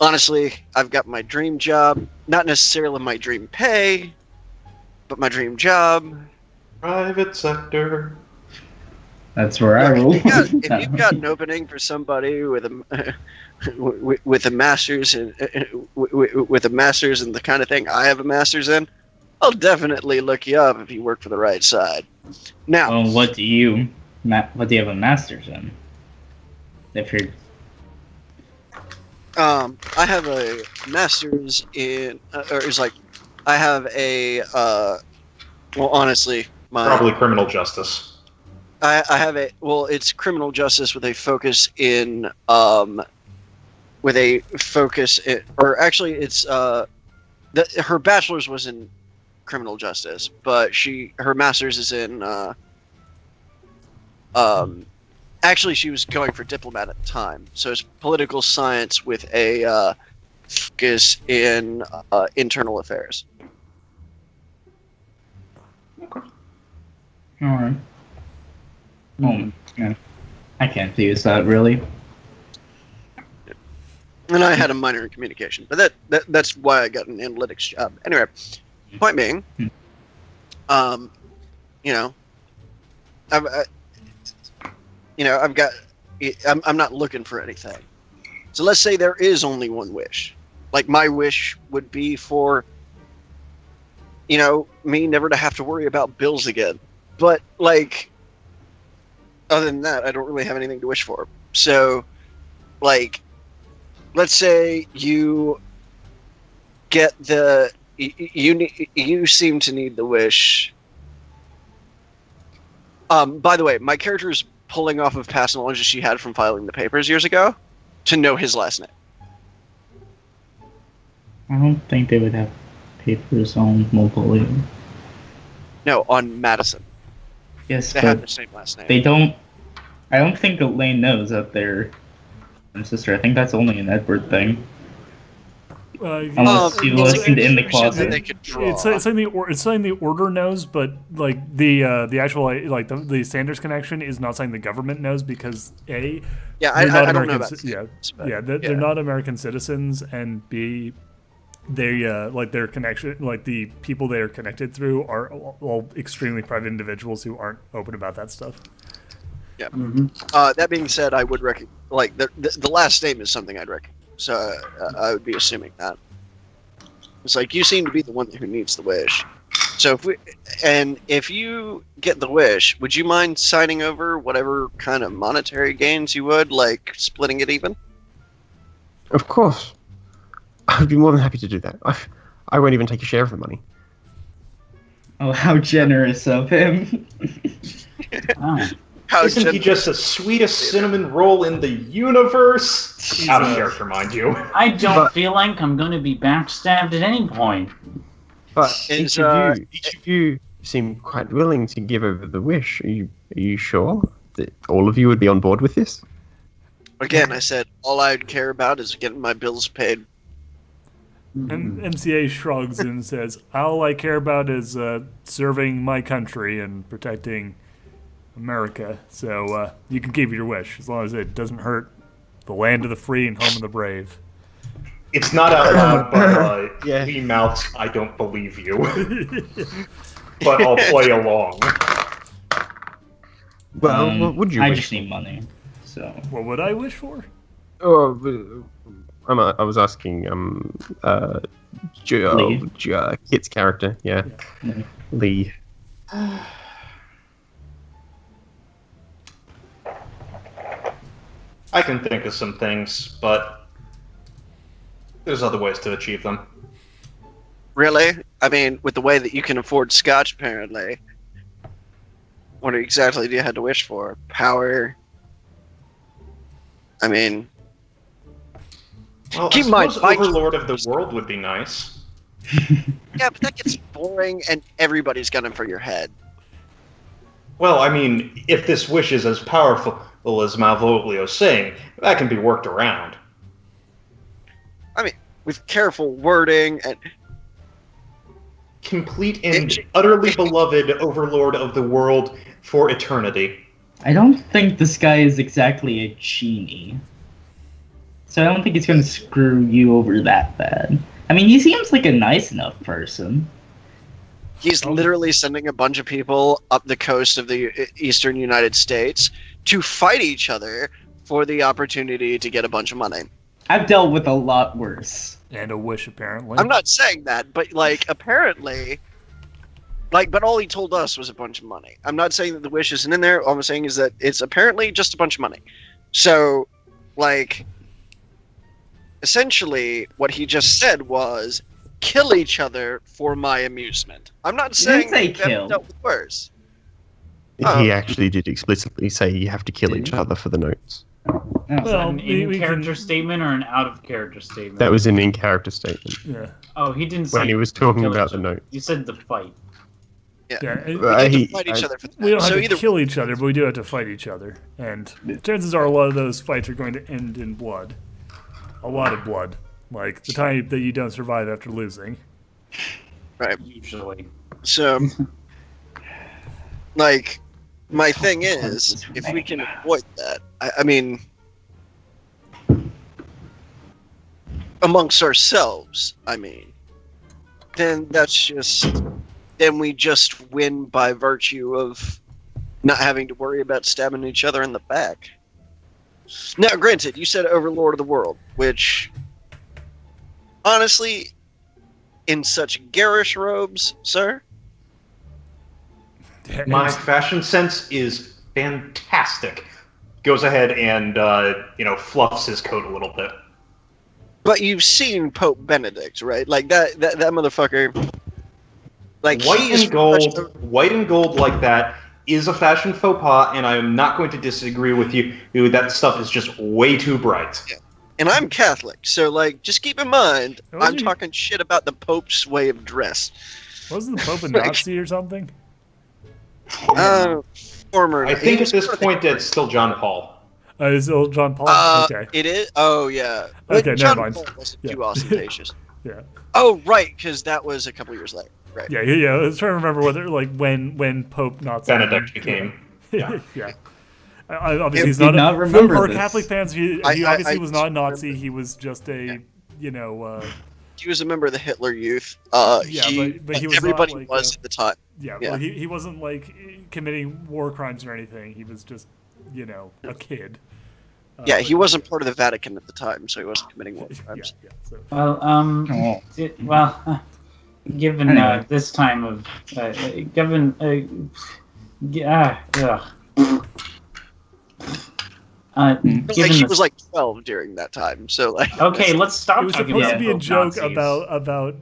honestly, I've got my dream job, not necessarily my dream pay, but my dream job. Private sector. That's where I roll. If you've got an opening for somebody with a with a master's in with a master's in the kind of thing I have a master's in, I'll definitely look you up if you work for the right side. Now, Well, what do you have a master's in? If you're I have a master's in, or it's like, I have a, well, honestly, Probably criminal justice. I have it's criminal justice with a focus in, or actually it's, her bachelor's was in criminal justice, but her master's is in, actually, she was going for diplomat at the time, so it's political science with a focus in internal affairs. alright. Yeah. I can't use that really. And I had a minor in communication, but that's why I got an analytics job. Anyway, point being, I've got, I'm not looking for anything. So let's say there is only one wish. Like, my wish would be for, me never to have to worry about bills again. But, like, other than that, I don't really have anything to wish for. So, like, let's say you get you seem to need the wish. By the way, my character is pulling off of past knowledge that she had from filing the papers years ago to know his last name. I don't think they would have papers on locally. No, on Madison. Yes, They have but the same last name. they don't. I don't think Elaine knows that they're her sister. I think that's only an Edward thing. Unless you it's listened in the information that closet. they could draw. It's something the order knows, but like the actual the Sanders connection is not something the government knows because A, Yeah, they're not I don't know American about ci- but they're not American citizens, and B, they their connection, like the people they are connected through are all extremely private individuals who aren't open about that stuff. That being said, I would the last name is something I'd recognize. So I would be assuming that. It's like, you seem to be the one who needs the wish. So if you get the wish, would you mind signing over whatever kind of monetary gains you would, like splitting it even? Of course. I'd be more than happy to do that. I won't even take a share of the money. Oh, how generous of him! Oh. How Isn't he just the sweetest cinnamon roll in the universe? Out of character, mind you. I don't feel like I'm going to be backstabbed at any point. But Is, each of you seem quite willing to give over the wish. Are you sure that all of you would be on board with this? Again, I said all I'd care about is getting my bills paid. And MCA shrugs and says, "All I care about is serving my country and protecting America. So you can keep your wish as long as it doesn't hurt the land of the free and home of the brave." It's not out loud, but Yeah. he mouths, "I don't believe you." but I'll play along. Well, what would you I wish just need money. So What would I wish for? Oh, I was asking Lee. Kit's character, yeah, Yeah. Lee. I can think of some things, but there's other ways to achieve them. Really? I mean, with the way that you can afford scotch, apparently. What exactly do you have to wish for? Power? I mean, Well, Keep I in mind, suppose Vikings- Overlord of the World would be nice. yeah, but that gets boring, and everybody's gunning for your head. Well, I mean, if this wish is as powerful as Malvolio's saying, that can be worked around. With careful wording, and Complete and utterly beloved Overlord of the World for eternity. I don't think this guy is exactly a genie. So I don't think he's gonna screw you over that bad. I mean, he seems like a nice enough person. he's literally sending a bunch of people up the coast of the eastern United States to fight each other for the opportunity to get a bunch of money. I've dealt with a lot worse. And a wish, apparently. I'm not saying that, but apparently, but all he told us was a bunch of money. I'm not saying that the wish isn't in there. All I'm saying is that it's apparently just a bunch of money. So, essentially, what he just said was kill each other for my amusement. I'm not He didn't saying say that we haven't kill. dealt with worse. He actually did explicitly say you have to kill each other for the notes. Oh, Well, An we in-character can- statement or an out-of-character statement? That was an in-character statement Yeah. Oh, he didn't say when he was talking kill about each the other. note. You said the fight. Yeah. We get to He- fight each other for that. We don't have so to either kill each other, but we do have to fight each other. And chances are a lot of those fights are going to end in blood. A lot of blood. Like the time that you don't survive after losing. Usually. So, my thing is, if we can avoid that, I mean, amongst ourselves, then then we just win by virtue of not having to worry about stabbing each other in the back. Now, granted, you said Overlord of the World, which, honestly, in such garish robes, sir, My fashion sense is fantastic. Goes ahead and, fluffs his coat a little bit. but you've seen Pope Benedict, right? Like that motherfucker. Like he's White and gold like that is a fashion faux pas, and I am not going to disagree with you. That stuff is just way too bright. And I'm Catholic, so just keep in mind, Wasn't I'm he- talking shit about the Pope's way of dress. Wasn't the Pope a Nazi or something? Former. I think at this point it's still John Paul. Is it John Paul? Okay. It is. Oh yeah. But Okay, never John mind. Paul wasn't Yeah. too ostentatious. Yeah. Oh right, because that was a couple years later. Right. Yeah. I was trying to remember whether when Pope Nazi Benedict became. Yeah. yeah. Obviously, I he's did not. not For remember this. Catholic fans, he I obviously was just not a Nazi. remember- He was just a, He was a member of the Hitler Youth. Yeah, but he was not, everybody like, was at the time. yeah. Yeah. Well, he wasn't committing war crimes or anything. He was just, a kid. Yeah, he wasn't part of the Vatican at the time, so he wasn't committing war Yeah. crimes. So. Well, Oh. given Anyway. this time of, given, But, given he the- was 12 during that time, so Okay, let's stop It was talking supposed about to be a Pope joke Nazis. about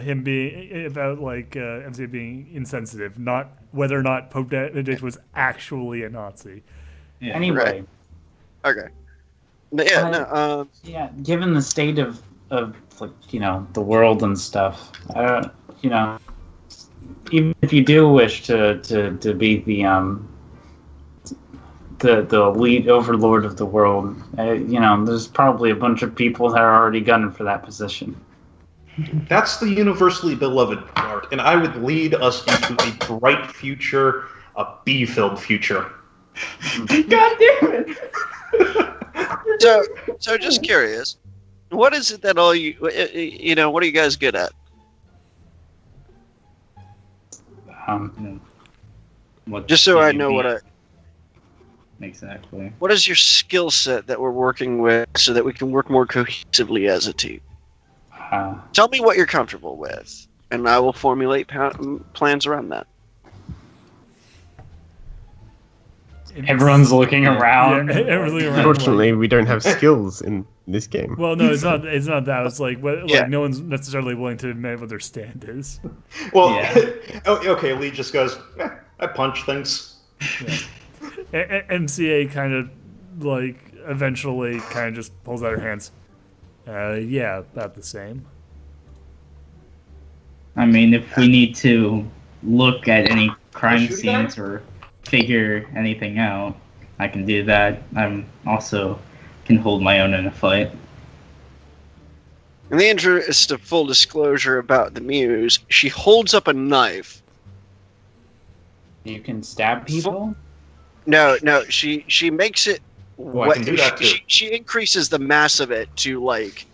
him being about MCA being insensitive, not whether or not Pope Benedict was actually a Nazi. Yeah. Anyway, okay. But yeah, no, yeah, given the state of the world and stuff, even if you do wish to be the lead overlord of the world, there's probably a bunch of people that are already gunning for that position. That's the universally beloved part, and I would lead us into a bright future, a bee-filled future. God damn it! so just curious, what is it that all you, what are you guys good at? What Just so do I you know mean? Exactly. what is your skill set that we're working with, so that we can work more cohesively as a team. Tell me what you're comfortable with, and I will formulate plans around that. Everyone's looking Yeah, around. everyone's looking around. Unfortunately, we don't have skills in this game. Well, no, it's not. It's not that. It's like, Yeah. no one's necessarily willing to admit what their stand is. Well, Yeah. okay, Lee just goes, I punch things. MCA kind of like eventually kind of just pulls out her hands. Yeah, about the same. I mean, if we need to look at any crime shoot guy? scenes or figure anything out, I can do that. I'm also can hold my own in a fight. In the interest of full disclosure about the Muse, she holds up a knife. You can stab people? No, she makes it. I can do that too. She increases the mass of it to like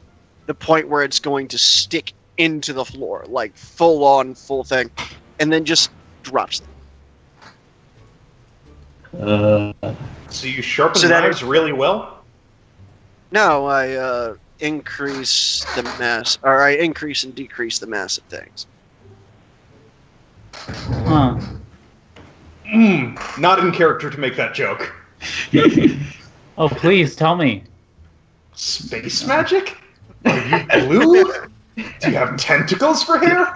the point where it's going to stick into the floor, like full thing, and then just drops it. So you sharpen So that- knives really well? No, I increase the mass, or I increase and decrease the mass of things. Huh. Not in character to make that joke. Oh, please tell me. Space magic? Are you blue? Do you have tentacles for hair?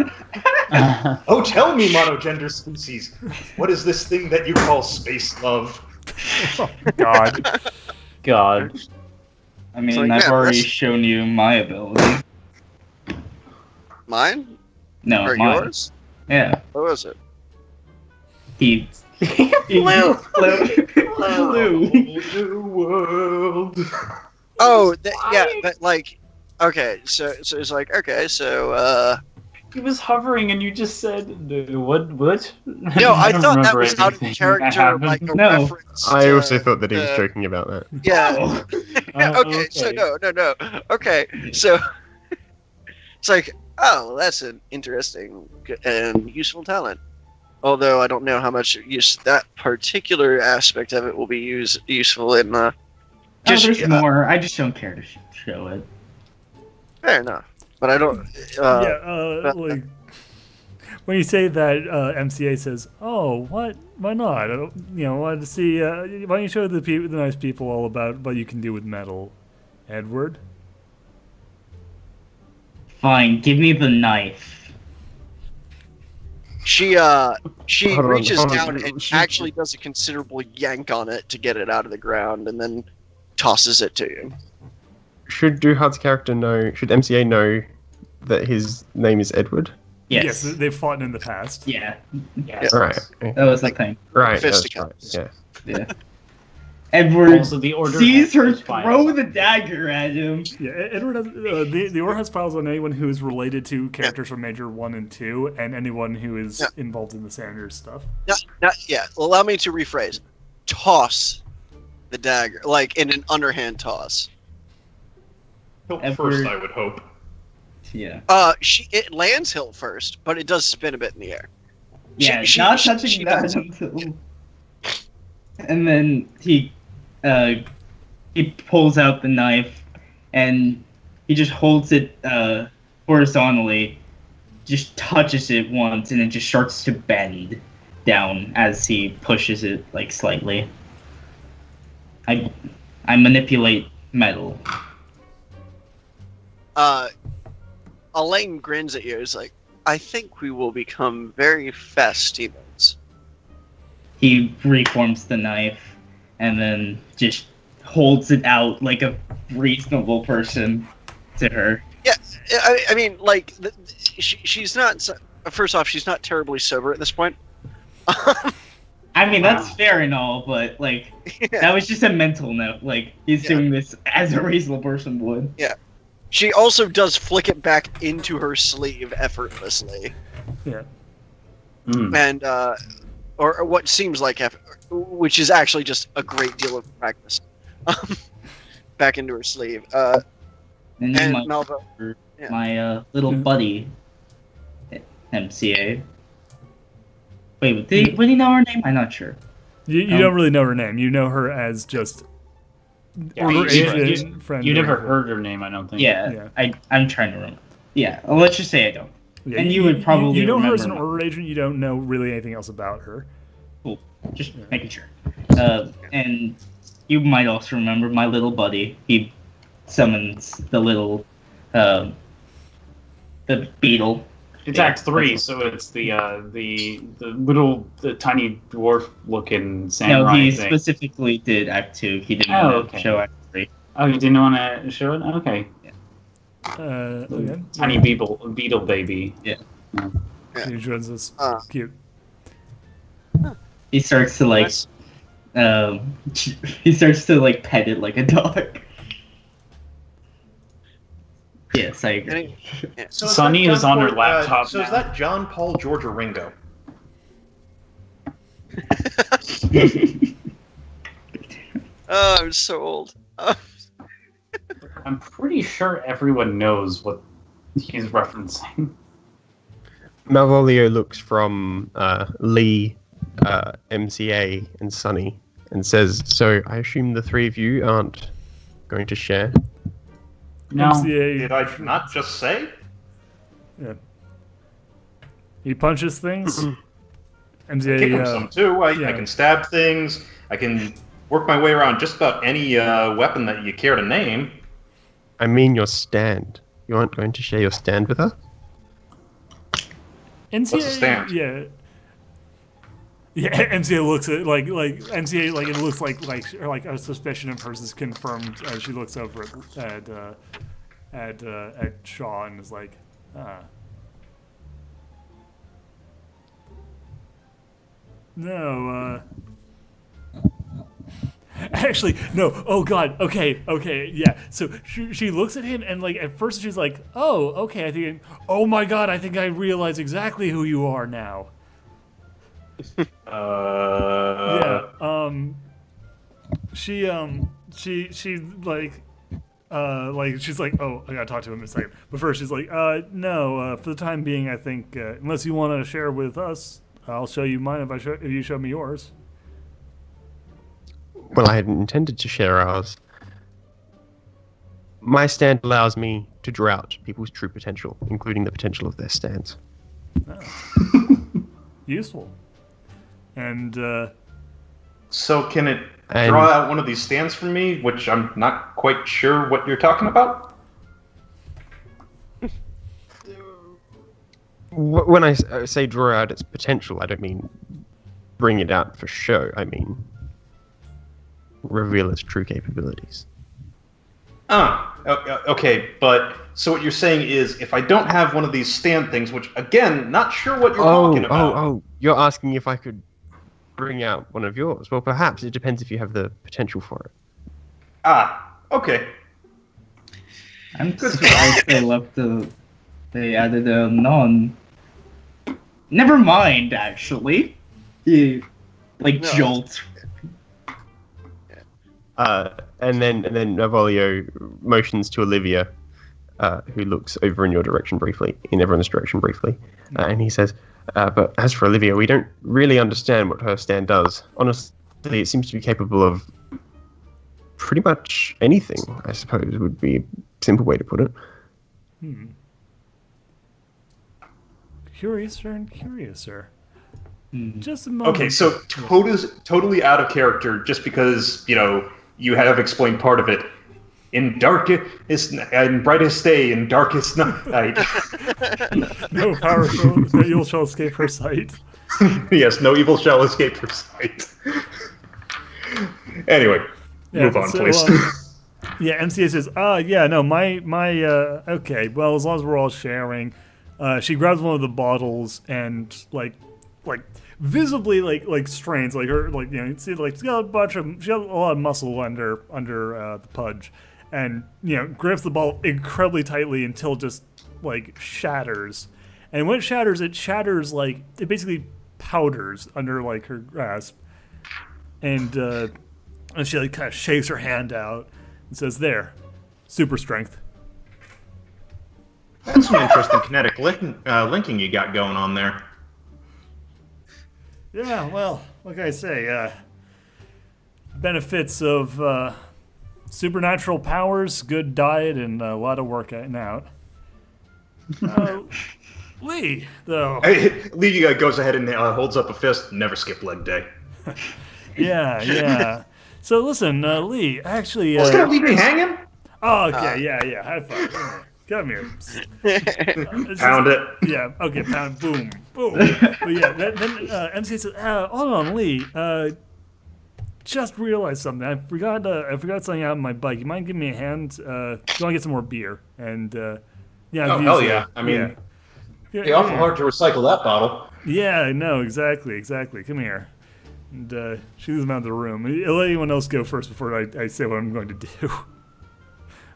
Oh, tell me, monogender species, what is this thing that you call space love? Oh, God. God. I mean, So, yeah, I've already that's- shown you my ability. Mine No, or mine. yours? Yeah. What was it? He Blue. Blue. New world. Oh, yeah, but like, okay, so it's like, okay, so He was hovering and you just said, what? no, I don't thought that remember was out of anything that character, happened. like a No. reference. I to also thought that he was the- joking about that. Yeah. Oh, okay, so no. Okay, so it's like, oh, that's an interesting and useful talent. Although I don't know how much use that particular aspect of it will be useful in. There's more. I just don't care to show it. Fair enough, but I don't. Like when you say that, MCA says, "Oh, what? Why not? I don't, wanted to see. Why don't you show the nice people all about what you can do with metal, Edward?" Fine, give me the knife. She Hold on, reaches hold on. down and actually does a considerable yank on it to get it out of the ground, and then tosses it to you. Should Duhad's character know? Should MCA know that his name is Edward? Yes. they've fought in the past. Yeah. Yes. Right. That was the thing. Right. That's Fisticuffs. right. Yeah. Yeah. Edward Also, the order sees her is fine. throw the dagger at him. Yeah, Edward has, the Order has files on anyone who is related to characters from Major 1 and 2, and anyone who is involved in the Sanders stuff. Allow me to rephrase. Toss the dagger, like in an underhand toss. Hilt Edward- first, I would hope. Yeah. It lands hilt first, but it does spin a bit in the air. Yeah, She- not she touching that does. until. And then he pulls out the knife, and he just holds it horizontally, just touches it once, and it just starts to bend down as he pushes it like slightly. I manipulate metal. Elaine grins at you. It's like, I think we will become very fast teammates. He reforms the knife, and then just holds it out like a reasonable person to her. Yeah, I mean, like, she's not. First off, she's not terribly sober at this point. I mean, that's fair and all, but like that was just a mental note. Like he's doing this as a reasonable person would. She also does flick it back into her sleeve effortlessly, Yeah. and or what seems like which is actually just a great deal of practice. Back into her sleeve. And then And Malvo, my little buddy, MCA. Wait, would he know her name? I'm not sure. You don't really know her name. You know her as just order agent friend. You never of- heard her name, I don't think. Yeah. I'm trying to remember. Yeah, well, let's just say I don't. Yeah, And you would probably you know her as an remember order agent. You don't know really anything else about her. Cool. Just making sure. And you might also remember my little buddy. He summons the little, the beetle. It's Act 3, so it's the tiny dwarf-looking samurai No, he thing. specifically did Act 2. He didn't want to show Act 3. Oh, you didn't want to show it? Okay. Okay. Tiny beetle baby. He joins us. Cute. He starts to like, he starts to like pet it like a dog. Yes, I agree. So Sunny that is on her John laptop So is now. that John, Paul, George, or Ringo? Oh, I'm so old. Oh, I'm pretty sure everyone knows what he's referencing. Malvolio looks from Lee, MCA, and Sunny and says, "So I assume the three of you aren't going to share?" No. MCA. Did I not just say? Yeah. He punches things. MCA. Kick him some too. I yeah. can stab things. I can work my way around just about any weapon that you care to name. I mean your stand. You aren't going to share your stand with her? MCA. What's the stand? Yeah. Yeah, MCA looks at like MCA like it looks like a suspicion of hers is confirmed as she looks over at Shaw and is like, no, actually, no. Oh God. Okay. Yeah. So she looks at him and like at first she's like, oh, okay. I think. Oh my God. I think I realize exactly who you are now. Yeah. She she's like, oh, I gotta talk to him in a second. But first she's like, no. For the time being, I think unless you want to share with us, I'll show you mine if you show me yours. Well, I hadn't intended to share ours. My stand allows me to draw out people's true potential, including the potential of their stands. Useful. And So can it And- draw out one of these stands for me, which I'm not quite sure what you're talking about? When I say draw out its potential, I don't mean bring it out for show. I mean reveal its true capabilities. Okay, but so what you're saying is if I don't have one of these stand things, which again, not sure what you're talking about. You're asking if I could bring out one of yours. Well, perhaps it depends if you have the potential for it. Okay. I'm surprised they added a non. Never mind, actually. He No. jolts. And then Navolio motions to Olivia, who looks over in everyone's direction briefly, and he says, but as for Olivia, we don't really understand what her stand does. Honestly, it seems to be capable of pretty much anything, I suppose, would be a simple way to put it. curiouser and curiouser. Just a moment. Okay, so totally out of character just because, you have explained part of it. In darkest and brightest day, in darkest night. No power that you shall escape her sight. Yes, no evil shall escape her sight. Anyway, move on, so, please. Yeah, MCA says, yeah, no, okay, well, as long as we're all sharing. She grabs one of the bottles and, like visibly, like strains, you see, she's got a lot of muscle under the pudge. And, grips the bottle incredibly tightly until it just, shatters. And when it shatters, it basically powders under, her grasp. And she, kind of shakes her hand out and says, there, super strength. That's some interesting kinetic linking you got going on there. Yeah, well, what can I say? Benefits of supernatural powers, good diet, and a lot of working out. Lee, though. Lee goes ahead and holds up a fist. Never skip leg day. Yeah. So listen, Lee, actually. He's gonna leave me hanging? Oh, okay, yeah. High five. Come here. Pound it. Yeah. Okay. Pound. Boom. But yeah. Then MC says, "Hold on, Lee. Just realized something. I forgot something out on my bike. You mind giving me a hand? Do you want to get some more beer? And yeah. Oh hell yeah! I mean, it's awful hard to recycle that bottle. Yeah. No. Exactly. Come here." And she leaves him out of the room. I'll let anyone else go first before I say what I'm going to do.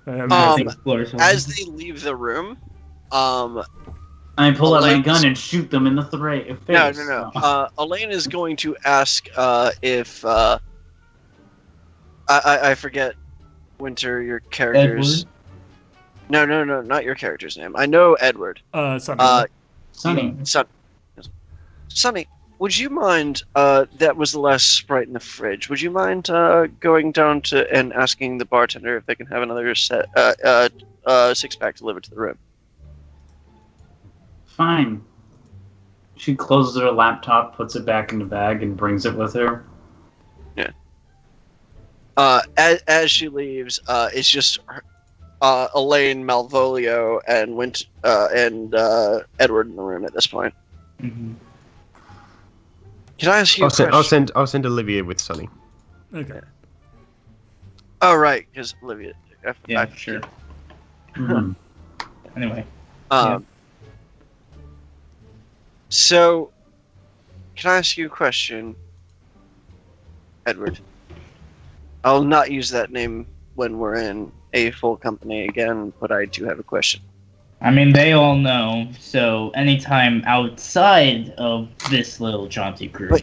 As they leave the room, I pull out my gun and shoot them in the face. No. Elaine is going to ask if I forget, Winter, your character's. Edward? No, not your character's name. I know Edward. Sonny. Sonny, would you mind? That was the last Sprite in the fridge. Would you mind going down to and asking the bartender if they can have another six-pack delivered to the room? Fine. She closes her laptop, puts it back in the bag, and brings it with her. Yeah. As she leaves, it's just Elaine, Malvolio, and Edward in the room at this point. Mm-hmm. Can I ask you a question? I'll send Olivia with Sonny. Okay. Oh right, because Olivia. Sure. Mm-hmm. Anyway. So, can I ask you a question, Edward? I'll not use that name when we're in a full company again, but I do have a question. I mean, they all know, so anytime outside of this little jaunty group.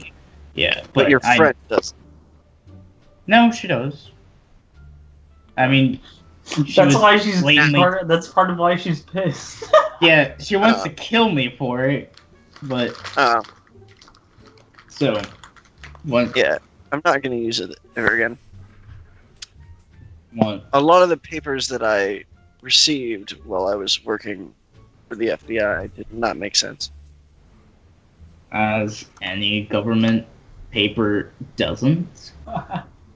But your friend doesn't. No, she does. I mean, That's why she's blatantly... that's part of why she's pissed. Yeah, she wants to kill me for it, but... So... What? Yeah, I'm not going to use it ever again. What? A lot of the papers that I received while I was working for the FBI did not make sense. As any government paper doesn't?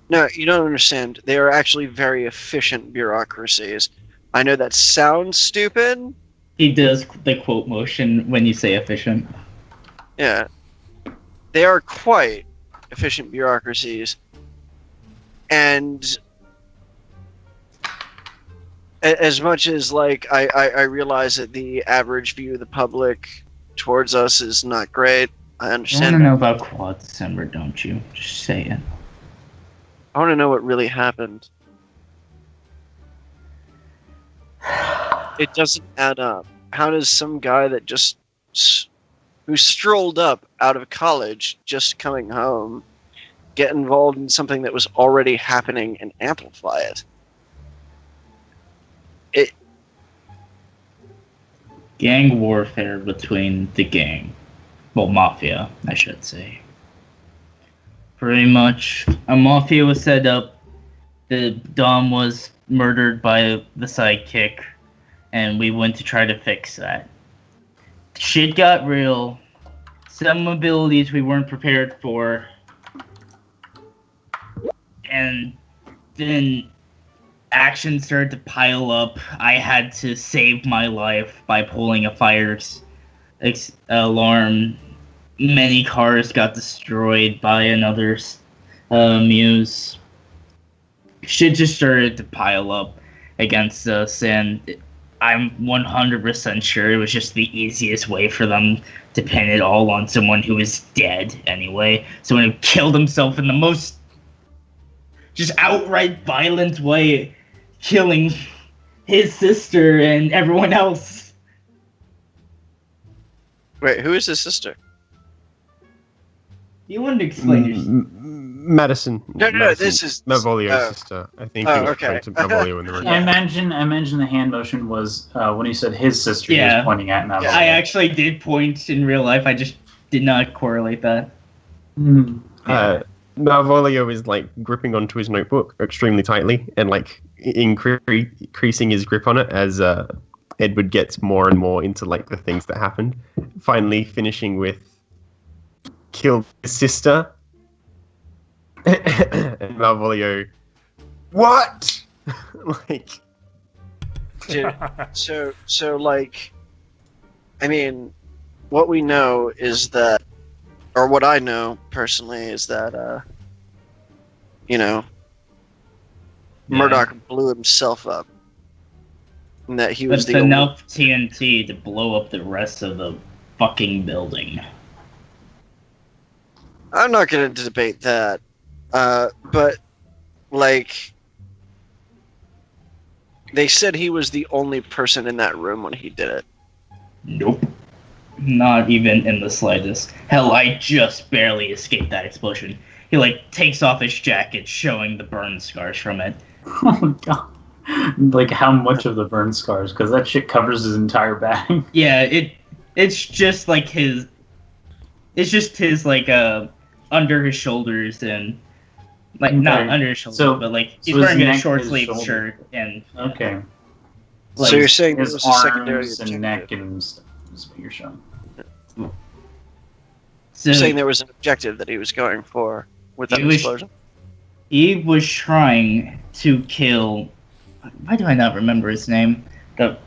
No, you don't understand. They are actually very efficient bureaucracies. I know that sounds stupid. He does the quote motion when you say efficient. Yeah. They are quite efficient bureaucracies. And as much as I realize that the average view of the public towards us is not great, I You understand. want to know about Quad December, don't you? Just say it. I want to know what really happened. It doesn't add up. How does some guy that who strolled up out of college, just coming home, get involved in something that was already happening and amplify it? Gang warfare between the gang. Well, mafia, I should say. Pretty much, a mafia was set up. The Dom was murdered by the sidekick, and we went to try to fix that. Shit got real. Some abilities we weren't prepared for. And then action started to pile up. I had to save my life by pulling a fire alarm. Many cars got destroyed by another muse. Shit just started to pile up against us, and I'm 100% sure it was just the easiest way for them to pin it all on someone who is dead anyway. Someone who killed himself in the most just outright violent way, killing his sister and everyone else. Wait, who is his sister? You wouldn't explain yourself. Madison. No, this is Malvolio's sister. I think he was okay. referring to Malvolio in the room. I imagine the hand motion was when he said his sister. He was pointing at Malvolio. I actually did point in real life. I just did not correlate that. Malvolio is like gripping onto his notebook extremely tightly and like increasing his grip on it as Edward gets more and more into like the things that happened. Finally, finishing with killed his sister, and Malvolio, what? Like, Dude, so like, I mean, what we know is that, or what I know personally is that, you know, Murdoch blew himself up, and that he was With the only. enough TNT to blow up the rest of the fucking building. I'm not going to debate that, but like, they said he was the only person in that room when he did it. Nope. Not even in the slightest. Hell, I just barely escaped that explosion. He, like, takes off his jacket, showing the burn scars from it. Oh my god. Like, how much of the burn scars? Because that shit covers his entire back. Yeah, it's just, like, his... It's just his, like, under his shoulders and... Like, not under his shoulders, but, like, he's wearing a short-sleeved shirt and... Okay. Like, so you're saying this his was a secondary arms and neck and stuff is what you're showing. So, you're saying there was an objective that he was going for with that explosion? He was trying to kill... Why do I not remember his name? Not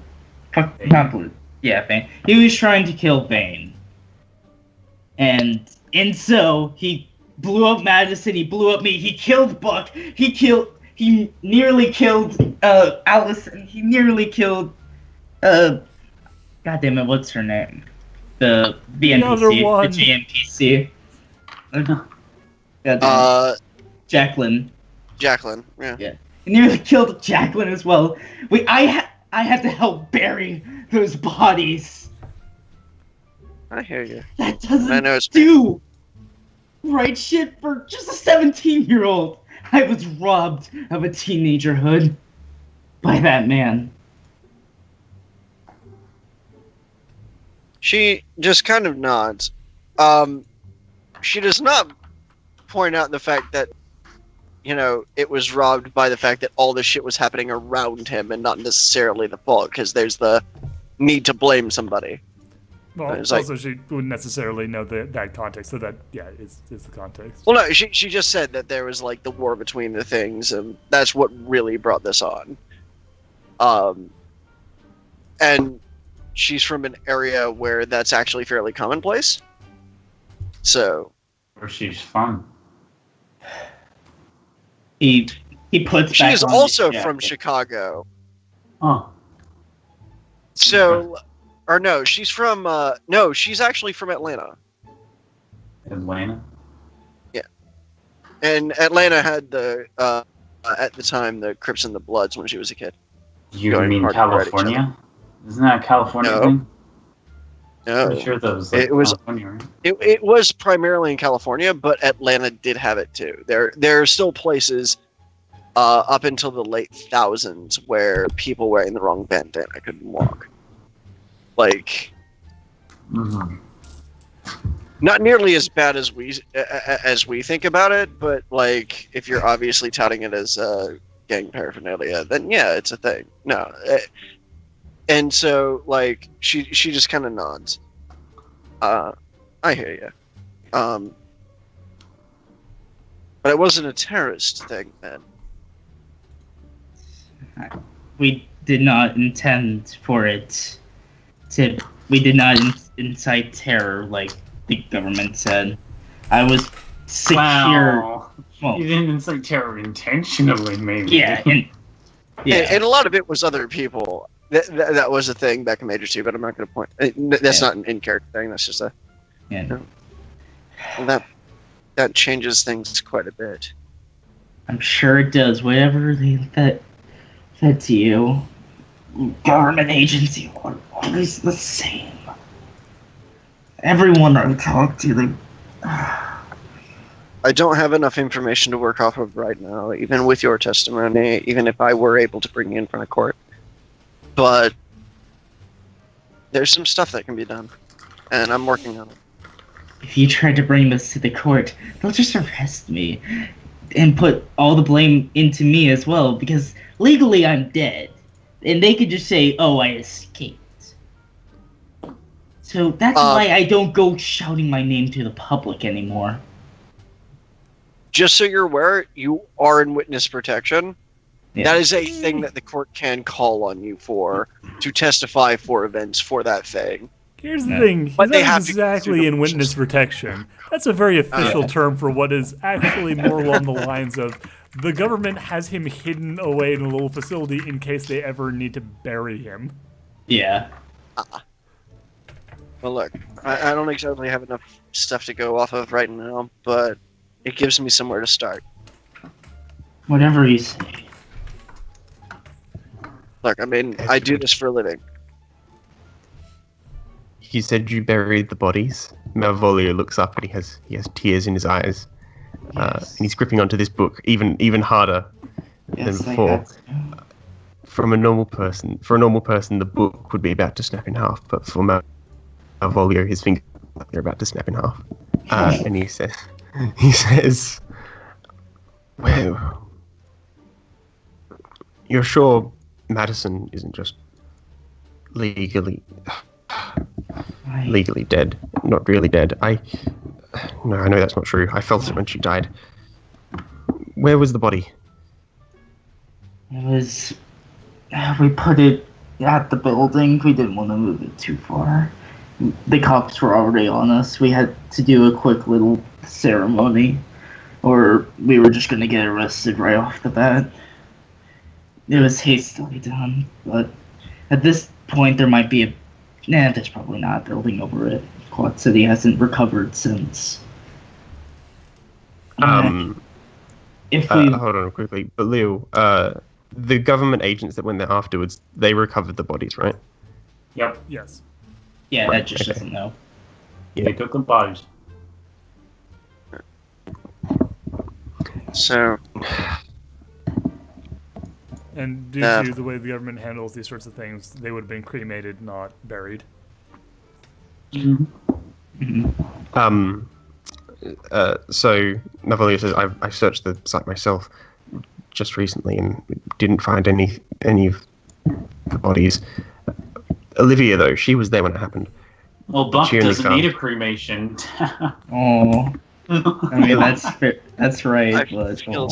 Blue. Yeah, Bane. He was trying to kill Bane. And so, he blew up Madison, he blew up me, he killed Buck, he nearly killed Allison, he nearly killed God damn it, what's her name? The NPC, the GNPC. Jacqueline. Jacqueline, yeah. He nearly killed Jacqueline as well. I had to help bury those bodies. I hear you. That doesn't do right shit for just a 17-year-old. I was robbed of a teenagerhood by that man. She just kind of nods. She does not point out the fact that, you know, it was robbed by the fact that all this shit was happening around him and not necessarily the fault, because there's the need to blame somebody. Well, also she wouldn't necessarily know that context, so that, yeah, is the context. Well, no, she just said that there was, like, the war between the things, and that's what really brought this on. And she's from an area where that's actually fairly commonplace. So... Or she's fun. He puts She back is on also his from jacket. Chicago. Oh. So... Or no, she's from, no, she's actually from Atlanta. Atlanta? Yeah. And Atlanta had the, at the time, the Crips and the Bloods when she was a kid. You mean California? Isn't that a California thing? No. Pretty sure that was like California, right? It was primarily in California, but Atlanta did have it too. There are still places, up until the late thousands where people wearing the wrong bandana couldn't walk. Like, not nearly as bad as we think about it, but like if you're obviously touting it as gang paraphernalia, then yeah, it's a thing. No, and so like she just kind of nods. I hear you, but it wasn't a terrorist thing then. We did not intend for it. We did not incite terror like the government said. I was secure. Wow. Well, You didn't incite terror intentionally, maybe. yeah, And a lot of it was other people. That was a thing back in Major 2, but I'm not going to point. That's not an in-character thing. That's just a. yeah. Well, that changes things quite a bit. I'm sure it does. Whatever they fed to you, government agency, always the same. Everyone I talk to, they... I don't have enough information to work off of right now, even with your testimony, even if I were able to bring you in front of court. But there's some stuff that can be done, and I'm working on it. if you try to bring this to the court, they'll just arrest me and put all the blame into me as well, because legally I'm dead. And they could just say, oh, I escaped. So that's why I don't go shouting my name to the public anymore. Just so you're aware, you are in witness protection. Yeah. That is a thing that the court can call on you for, to testify for events for that thing. Here's the thing. He's But they not have to exactly consider- in witness protection. That's a very official term for what is actually more along the lines of the government has him hidden away in a little facility in case they ever need to bury him. Yeah. Well, look, I don't exactly have enough stuff to go off of right now, but it gives me somewhere to start. Whatever you say. Look, I mean, I do this for a living. You said you buried the bodies. Malvolio looks up and he has tears in his eyes, Yes. and he's gripping onto this book even harder than Yes, I before. had to. For a normal person, the book would be about to snap in half, but for Malvolio, his fingers are about to snap in half. And he says, well, you're sure Madison isn't just legally dead, not really dead? No, I know that's not true. I felt it when she died. Where was the body? It was... we put it at the building. We didn't want to move it too far. The cops were already on us. We had to do a quick little ceremony, or we were just going to get arrested right off the bat. It was hastily done, but at this point there might be a... Nah, there's probably not a building over it. Quad City hasn't recovered since. If we... Hold on quickly. But Leo, the government agents that went there afterwards, they recovered the bodies, right? Yep. Yes. Yeah, Right, that just okay. doesn't know. They took the bodies. So, And due to the way the government handles these sorts of things, they would have been cremated, not buried. So Malvolio says, I searched the site myself just recently and didn't find any of the bodies. Olivia, though, she was there when it happened. Well, Buck She only doesn't found- need a cremation. Oh, I mean that's right. I But feel...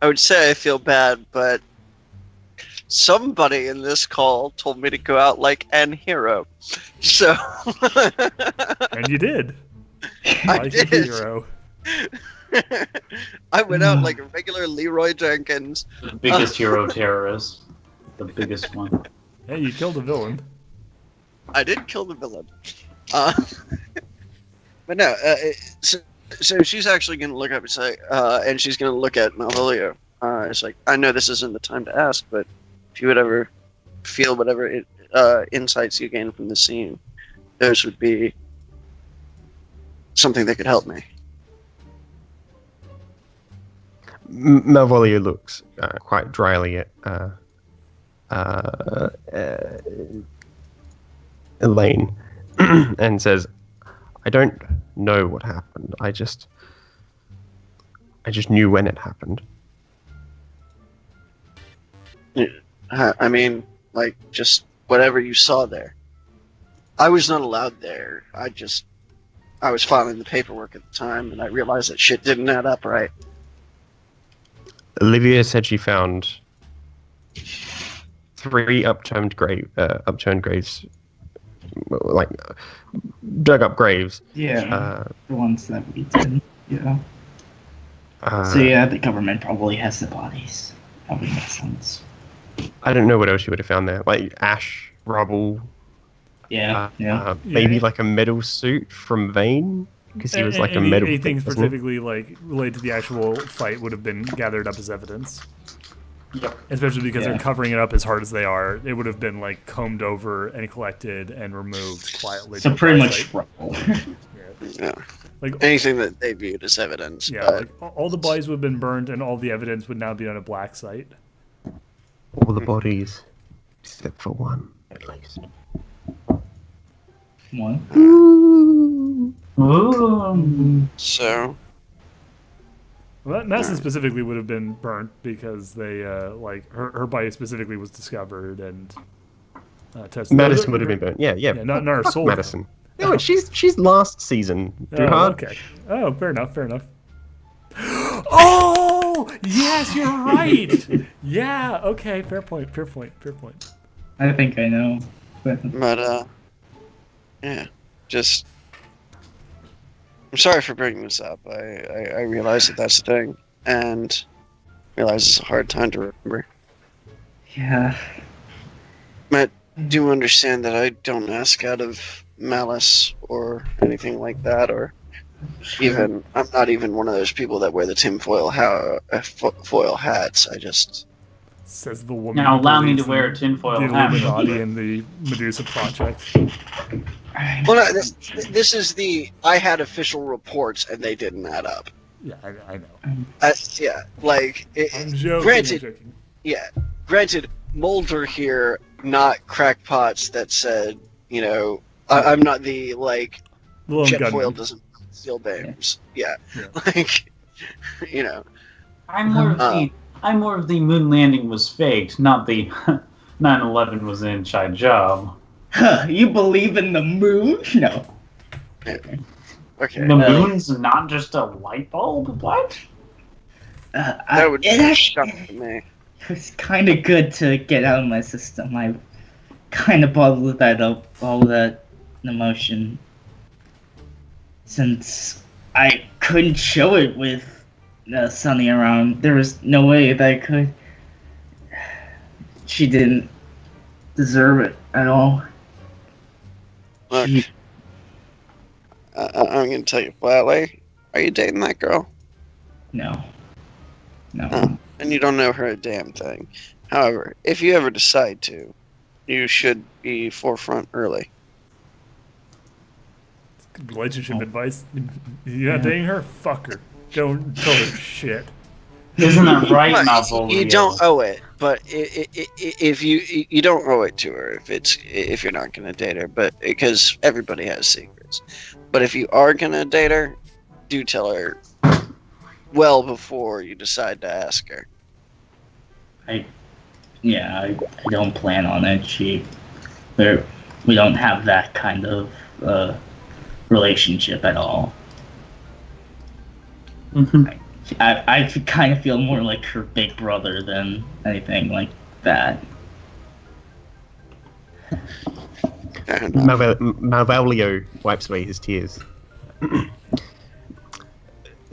I would say I feel bad, but somebody in this call told me to go out like an hero. So... And you did. I Like did. a hero. I went out like a regular Leroy Jenkins. The biggest hero terrorist. The biggest one. Hey, you killed a villain. I did kill the villain. But no, so she's actually going to look up and say, and she's going to look at Malvolio. It's like, I know this isn't the time to ask, but if you would ever feel whatever insights you gain from the scene, those would be something that could help me. Malvolio looks quite dryly at Elaine and says, I don't know what happened. I just knew when it happened. I mean, like, just whatever you saw there. I was not allowed there. I was filing the paperwork at the time, and I realized that shit didn't add up right. Olivia said she found 3 upturned graves, like dug up graves. yeah, the ones that we did. Yeah. Uh, So yeah, the government probably has the bodies. That would make sense. I don't know what else she would have found there, like ash, rubble, Yeah. Yeah. maybe Yeah. like a metal suit from Vane, because he was like a metal. Anything thick, wasn't he? specifically like related to the actual fight would have been gathered up as evidence. Yep. Especially because Yeah. they're covering it up as hard as they are. It would have been like combed over and collected and removed quietly. So to a pretty black much site. rubble. Yeah. Like Anything that they viewed as evidence. yeah, but like all the bodies would have been burned and all the evidence would now be on a black site. All the bodies, except for one, at least. One. Ooh. So Well, Madison specifically would have been burnt because they like her body specifically was discovered and tested. Madison would have been burnt. Yeah. Yeah, not her Fuck soul. Madison. No, she's last season. Oh, Duhad. okay. Oh, fair enough. Oh, yes, you're right. Yeah. Okay. Fair point. I think I know. But yeah, just I'm sorry for bringing this up. I realize that that's the thing, and realize it's a hard time to remember. yeah. Matt, do understand that I don't ask out of malice or anything like that, or even I'm not even one of those people that wear the tinfoil foil hats. I just Says the woman. Now who allow me to believes wear in a tinfoil the hat. Illuminati and the Medusa project. well, no, this is the I had official reports and they didn't add up. Yeah, I know. Yeah, like I'm joking. Granted, I'm joking. yeah, granted, Mulder here, not crackpots that said, you know, I'm not the like Lone jet gunman. foil doesn't steal dames. Yeah. Yeah. Like, you know. I'm more of the moon landing was faked, not the 9/11 was an inside job. Huh, you believe in the moon? No. Okay. The moon's not just a light bulb? What? That would it shock me. was kind of good to get out of my system. I kind of bottled that up, all that emotion, since I couldn't show it with Sunny around. There was no way that I could. She didn't deserve it at all. Look, She- I'm going to tell you flatly. Are you dating that girl? No. No. And you don't know her a damn thing. However, if you ever decide to, you should be forefront early. Good relationship advice. You're not dating her? Fuck her. Don't tell her shit. Isn't that right, Well, Malvolio? you don't owe it, but if you don't owe it to her if you're not going to date her, but because everybody has secrets. But if you are going to date her, do tell her well before you decide to ask her. I don't plan on it. We don't have that kind of relationship at all. Mhm. I kind of feel more like her big brother than anything like that. Fair enough. Malvolio wipes away his tears.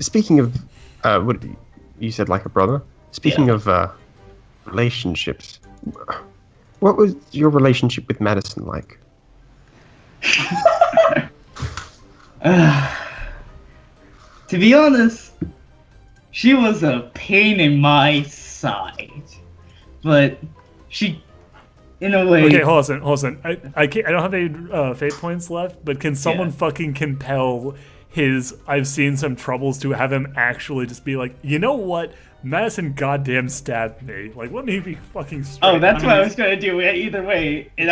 Speaking of, what you said, like a brother. Speaking of relationships, what was your relationship with Madison like? To be honest, she was a pain in my side, but she, in a way. Okay, hold on. I can't. I don't have any fate points left. But can someone Yeah. fucking compel his? I've seen some troubles to have him actually just be like, you know what? Madison goddamn stabbed me. Like, let me be fucking straight. Oh, that's what I was gonna do. Either way, and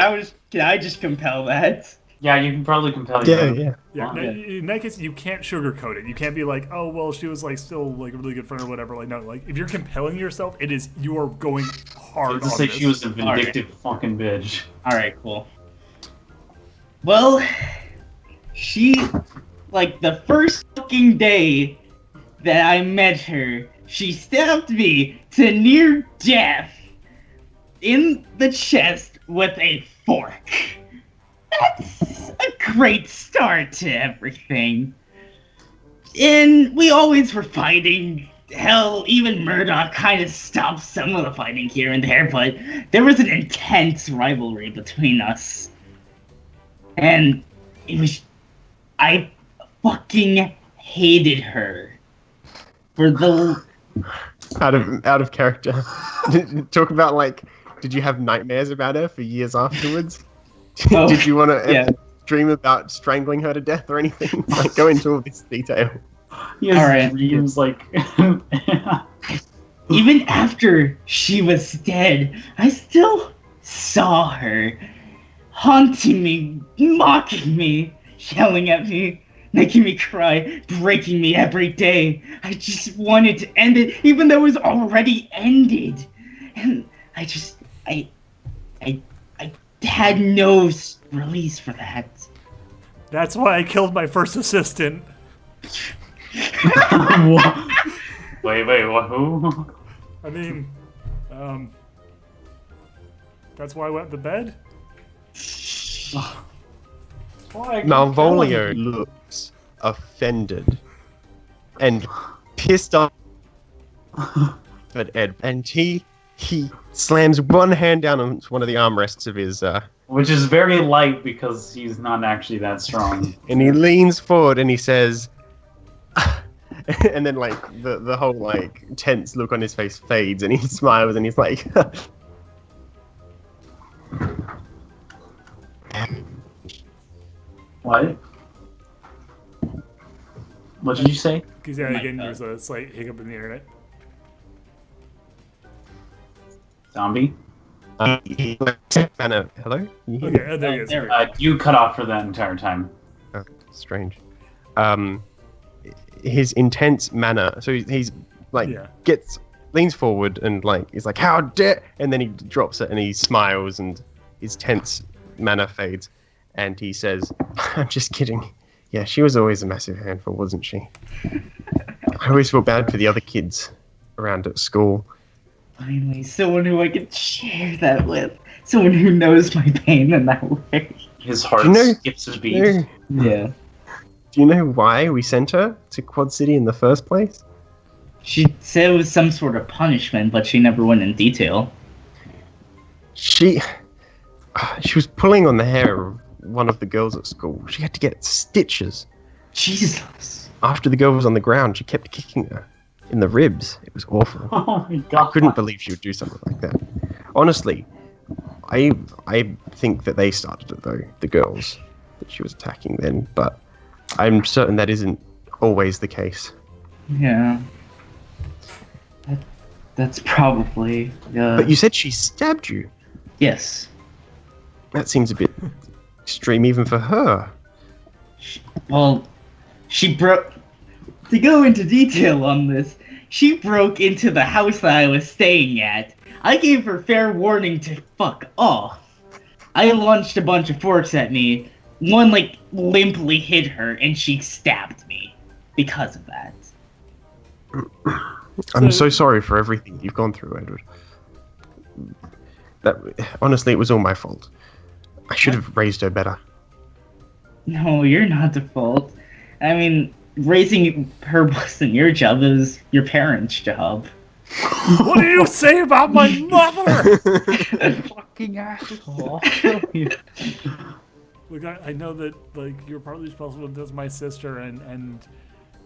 can I just compel that? Yeah, you can probably compel Yeah, your yeah. Yeah, no, Yeah. in that case, you can't sugarcoat it. You can't be like, oh, well, she was like still like a really good friend or whatever. Like, no, like if you're compelling yourself, you are going hard Just on say this. she was a vindictive fucking bitch. All right, cool. Well, she, like the first fucking day that I met her, she stabbed me to near death in the chest with a fork. That's a great start to everything. And we always were fighting. Hell, even Murdoch kind of stopped some of the fighting here and there, but there was an intense rivalry between us. And I fucking hated her. For the... Out of character. Talk about, like, did you have nightmares about her for years afterwards? Oh, Did you want to yeah. dream about strangling her to death or anything? Like, go into all this detail. He has Alright. dreams like... Even after she was dead, I still saw her haunting me, mocking me, yelling at me, making me cry, breaking me every day. I just wanted to end it, even though it was already ended. And I had no release for that. That's why I killed my first assistant. Wait, what? Who? I mean, that's why I went to bed. Malvolio looks offended and pissed off at Ed, and he slams one hand down on one of the armrests of his Which is very light because he's not actually that strong. and he leans forward and he says and then like the whole like tense look on his face fades and he smiles and he's like What? What did you say? Because yeah, again, there's a slight hiccup in the internet. Zombie? hello? Okay, oh, there he is. You cut off for that entire time. Oh, strange. His intense manner. So he's like leans forward and like he's like, "How dare!" And then he drops it and he smiles and his tense manner fades, and he says, "I'm just kidding. Yeah, she was always a massive handful, wasn't she? I always feel bad for the other kids around at school." Finally, someone who I can share that with. Someone who knows my pain in that way. His heart skips a beat. Yeah. Do you know why we sent her to Quad City in the first place? She said it was some sort of punishment, but she never went in detail. She was pulling on the hair of one of the girls at school. She had to get stitches. Jesus. After the girl was on the ground, she kept kicking her in the ribs. It was awful. Oh my god. I couldn't believe she would do something like that. Honestly, I think that they started it though, the girls that she was attacking then, but I'm certain that isn't always the case. Yeah. That's probably... But you said she stabbed you. Yes. That seems a bit extreme even for her. Well, she broke... To go into detail on this, she broke into the house that I was staying at. I gave her fair warning to fuck off. I launched a bunch of forks at me. One, like, limply hit her, and she stabbed me because of that. I'm so sorry for everything you've gone through, Edward. Honestly, it was all my fault. I should have raised her better. No, you're not the fault. I mean, raising her wasn't your job, it was your parents' job. What do you say about my mother? Fucking asshole. Look, I know that like you're partly responsible. That's my sister, and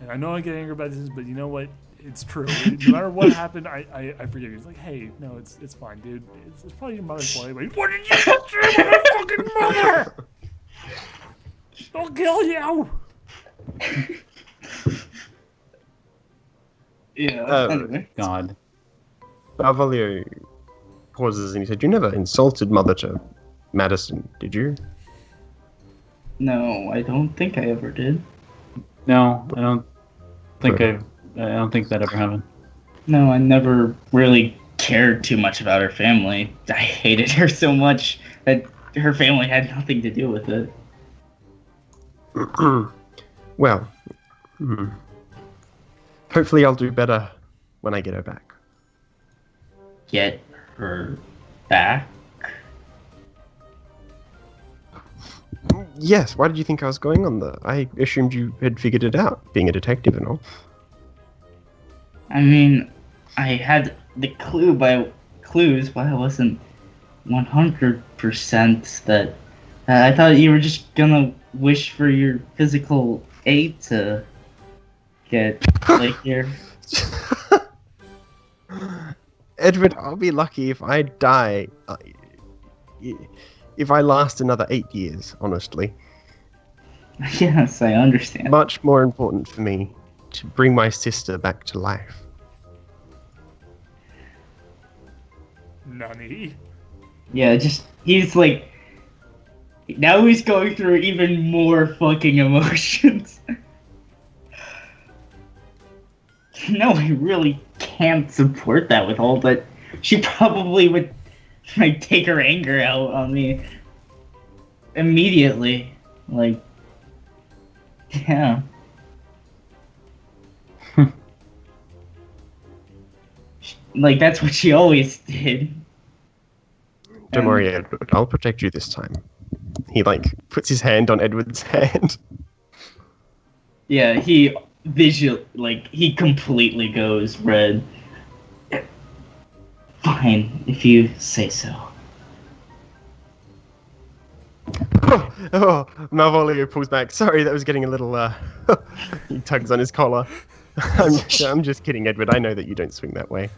I know I get angry about this, but you know what? It's true. No matter what happened, I forgive you. It's like, hey, no, it's fine, dude. It's probably your mother's fault anyway. What did you do to my fucking mother? I'll kill you. Yeah. Anyway. God. Malvolio pauses and he said, "You never insulted Mother to Madison, did you?" No, I don't think I ever did. No, I don't think I don't think that ever happened. No, I never really cared too much about her family. I hated her so much that her family had nothing to do with it. Well, hopefully I'll do better when I get her back. Get her back? Yes, why did you think I was going on there? I assumed you had figured it out, being a detective and all. I mean, I had the clues, but I wasn't 100% that... I thought you were just gonna wish for your physical aid to get, like, here. Edward, I'll be lucky if I die. If I last another 8 years, honestly. Yes, I understand. Much more important for me to bring my sister back to life. Nani? Yeah, he's like... Now he's going through even more fucking emotions. no, I really can't support that with all, but she probably would like take her anger out on me immediately. Like, yeah. Like, that's what she always did. Don't worry, Edward. I'll protect you this time. He puts his hand on Edward's hand. Yeah, he completely goes red. Fine, if you say so. Oh, Malvolio pulls back. Sorry, that was getting a little. He tugs on his collar. I'm just kidding, Edward. I know that you don't swing that way.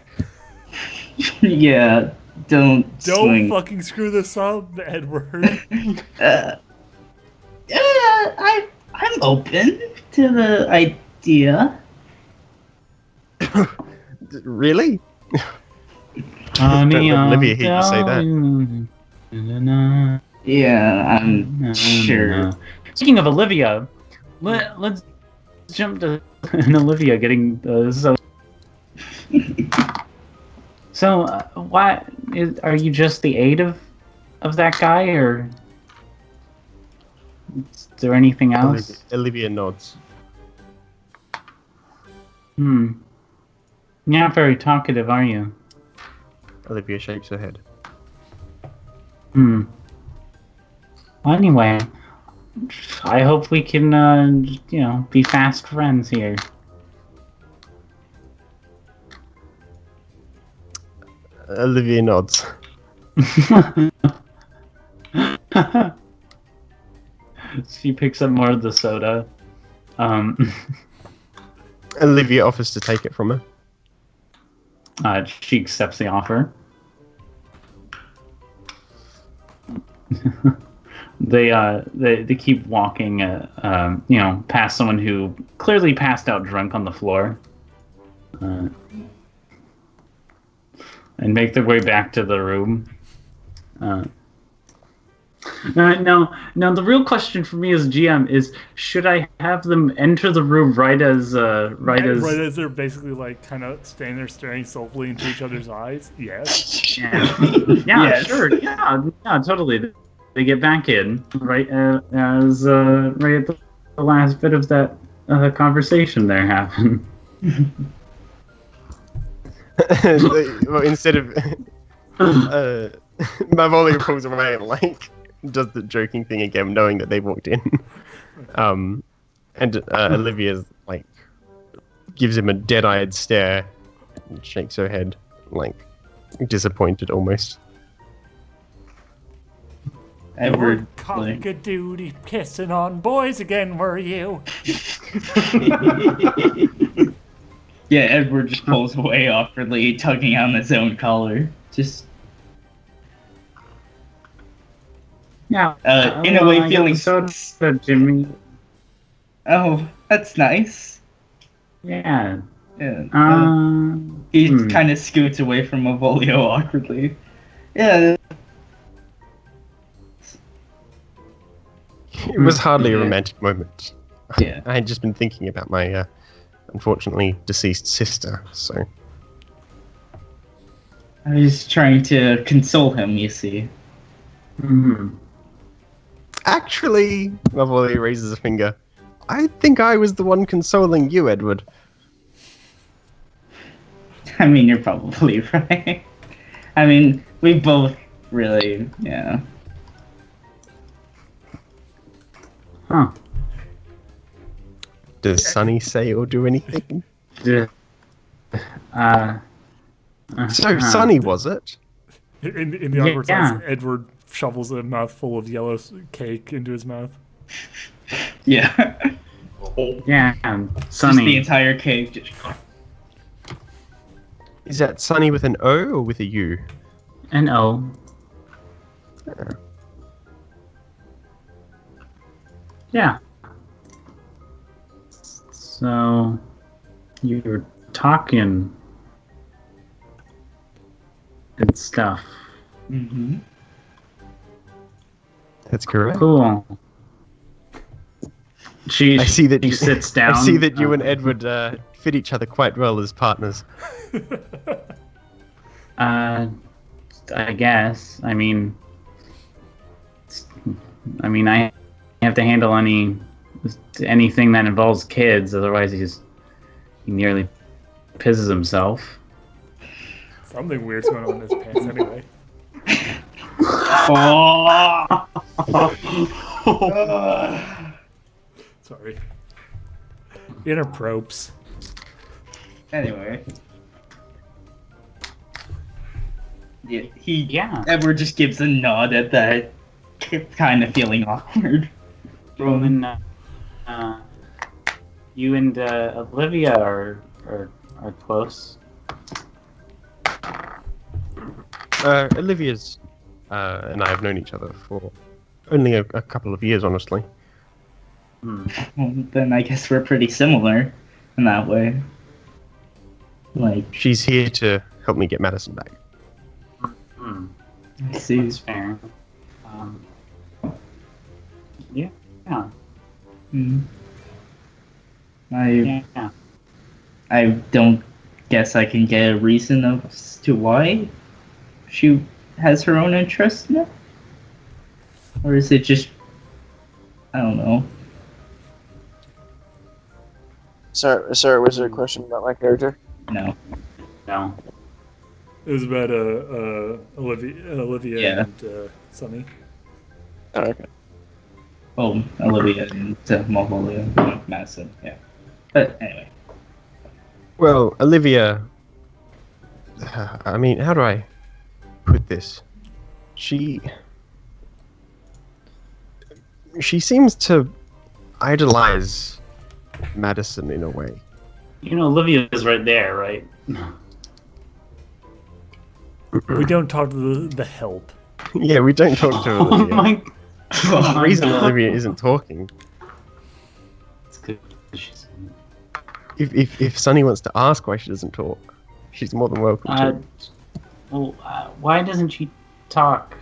Yeah, don't swing. Fucking screw this up, Edward. I'm open to the idea. Really? Honey, Don't let Olivia hear you say that. Yeah, I'm sure. Speaking of Olivia, let's jump to Olivia getting So, why are you just the aide of that guy, or is there anything else? Olivia nods. You're not very talkative, are you? Olivia shakes her head. Well, anyway, I hope we can, be fast friends here. Olivia nods. She picks up more of the soda. Olivia offers to take it from her. She accepts the offer. They keep walking, past someone who clearly passed out drunk on the floor, and make their way back to the room. Now, the real question for me as GM is: should I have them enter the room right as they're basically kind of standing there staring sulkily into each other's eyes? Yes. Yeah, Yes. sure. Yeah, totally. They get back in right as right at the last bit of that conversation they're having. Well, instead of Malvolio pulls away and does the joking thing again, knowing that they walked in. And Olivia's gives him a dead-eyed stare and shakes her head, disappointed almost. Edward, cock-a-doodle kissing on boys again, were you? yeah, Edward just pulls away awkwardly, tugging on his own collar. Just Yeah. in a way, I feeling got the soda, Jimmy. Oh, that's nice. Yeah. Yeah. He kind of scoots away from Malvolio awkwardly. Yeah. It was hardly a romantic moment. Yeah. I had just been thinking about my unfortunately deceased sister, so... I was trying to console him, you see. Actually, Malvolio raises a finger. I think I was the one consoling you, Edward. I mean, you're probably right. I mean, we both really, yeah. Huh. Does Sunny say or do anything? So Sunny, was it? In the awkward Yeah. silence, Edward shovels a mouthful of yellow cake into his mouth. Yeah. Yeah, Just Sunny. the entire cake. Just... Is that Sunny with an O or with a U? An O. Yeah. So, you were talking and stuff. Mm-hmm. That's correct. Cool. She I see that she you, sits down. I see that you and Edward fit each other quite well as partners. I guess. I mean, I have to handle anything that involves kids. Otherwise, he nearly pisses himself. Something weird's going on in his pants anyway. Sorry. Inner probes. Anyway. Yeah, Yeah. Edward just gives a nod at that, kind of feeling awkward. You and Olivia are close. Olivia's and I have known each other for only a couple of years, honestly. Well, then I guess we're pretty similar in that way. Like, She's here to help me get Madison back. I see. That's fair. Yeah. Hmm. Yeah. I don't guess I can get a reason as to why she has her own interest in it? Or is it just, I don't know. Sorry, was there a question about my character? No. No. It was about Olivia Yeah. and Sunny. Oh, okay. Oh, Olivia and Mongolia, Madison, yeah. But anyway. Well, Olivia. I mean, how do I put this? She seems to idolize Madison in a way. You know, Olivia's right there, right? We don't talk to the help. Yeah, we don't talk to Oh Olivia. my The reason Olivia isn't talking. It's good. She's, If Sunny wants to ask why she doesn't talk, she's more than welcome to. why doesn't she talk?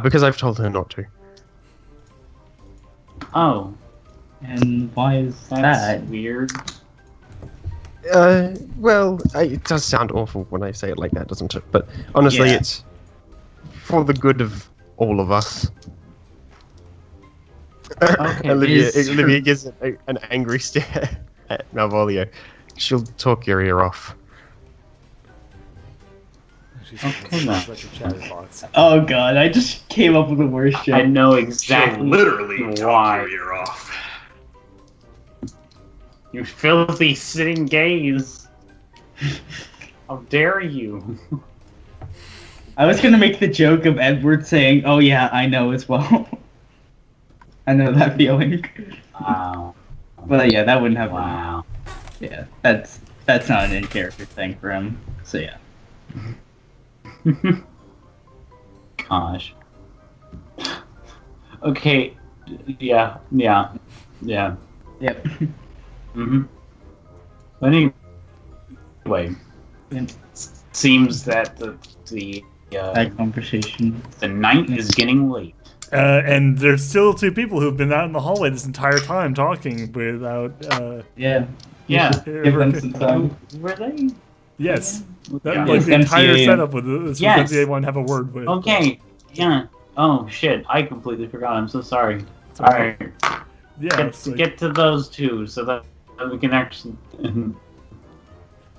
Because I've told her not to. Oh, And why is that's that? weird. Well, it does sound awful when I say it like that, doesn't it? But honestly, Yeah. it's for the good of all of us. Okay, Olivia it's Olivia gives an angry stare at Malvolio. She'll talk your ear off. She's Okay, then. like a chatterbox. Oh god, I just came up with the worst joke. I know exactly literally why. talk your ear off. You filthy sitting gaze. How dare you? I was gonna make the joke of Edward saying, "Oh yeah, I know as well." I know that feeling. Wow. But yeah, that wouldn't have. Wow. Yeah, that's not an in-character thing for him. So yeah. Gosh. Okay. Yeah. Yep. Mm-hmm. Anyway, it seems that the That conversation. night is getting late. And there's still two people who've been out in the hallway this entire time talking without. Yeah. Yeah. Give them some time. Were they? Yes, that, Yeah. like the Yes, entire MCA. setup with this. Yes. MCA one have a word with. Okay. Yeah. Oh shit! I completely forgot. I'm so sorry. It's All okay. right. Yeah. it's like- Get to those two so that we can actually.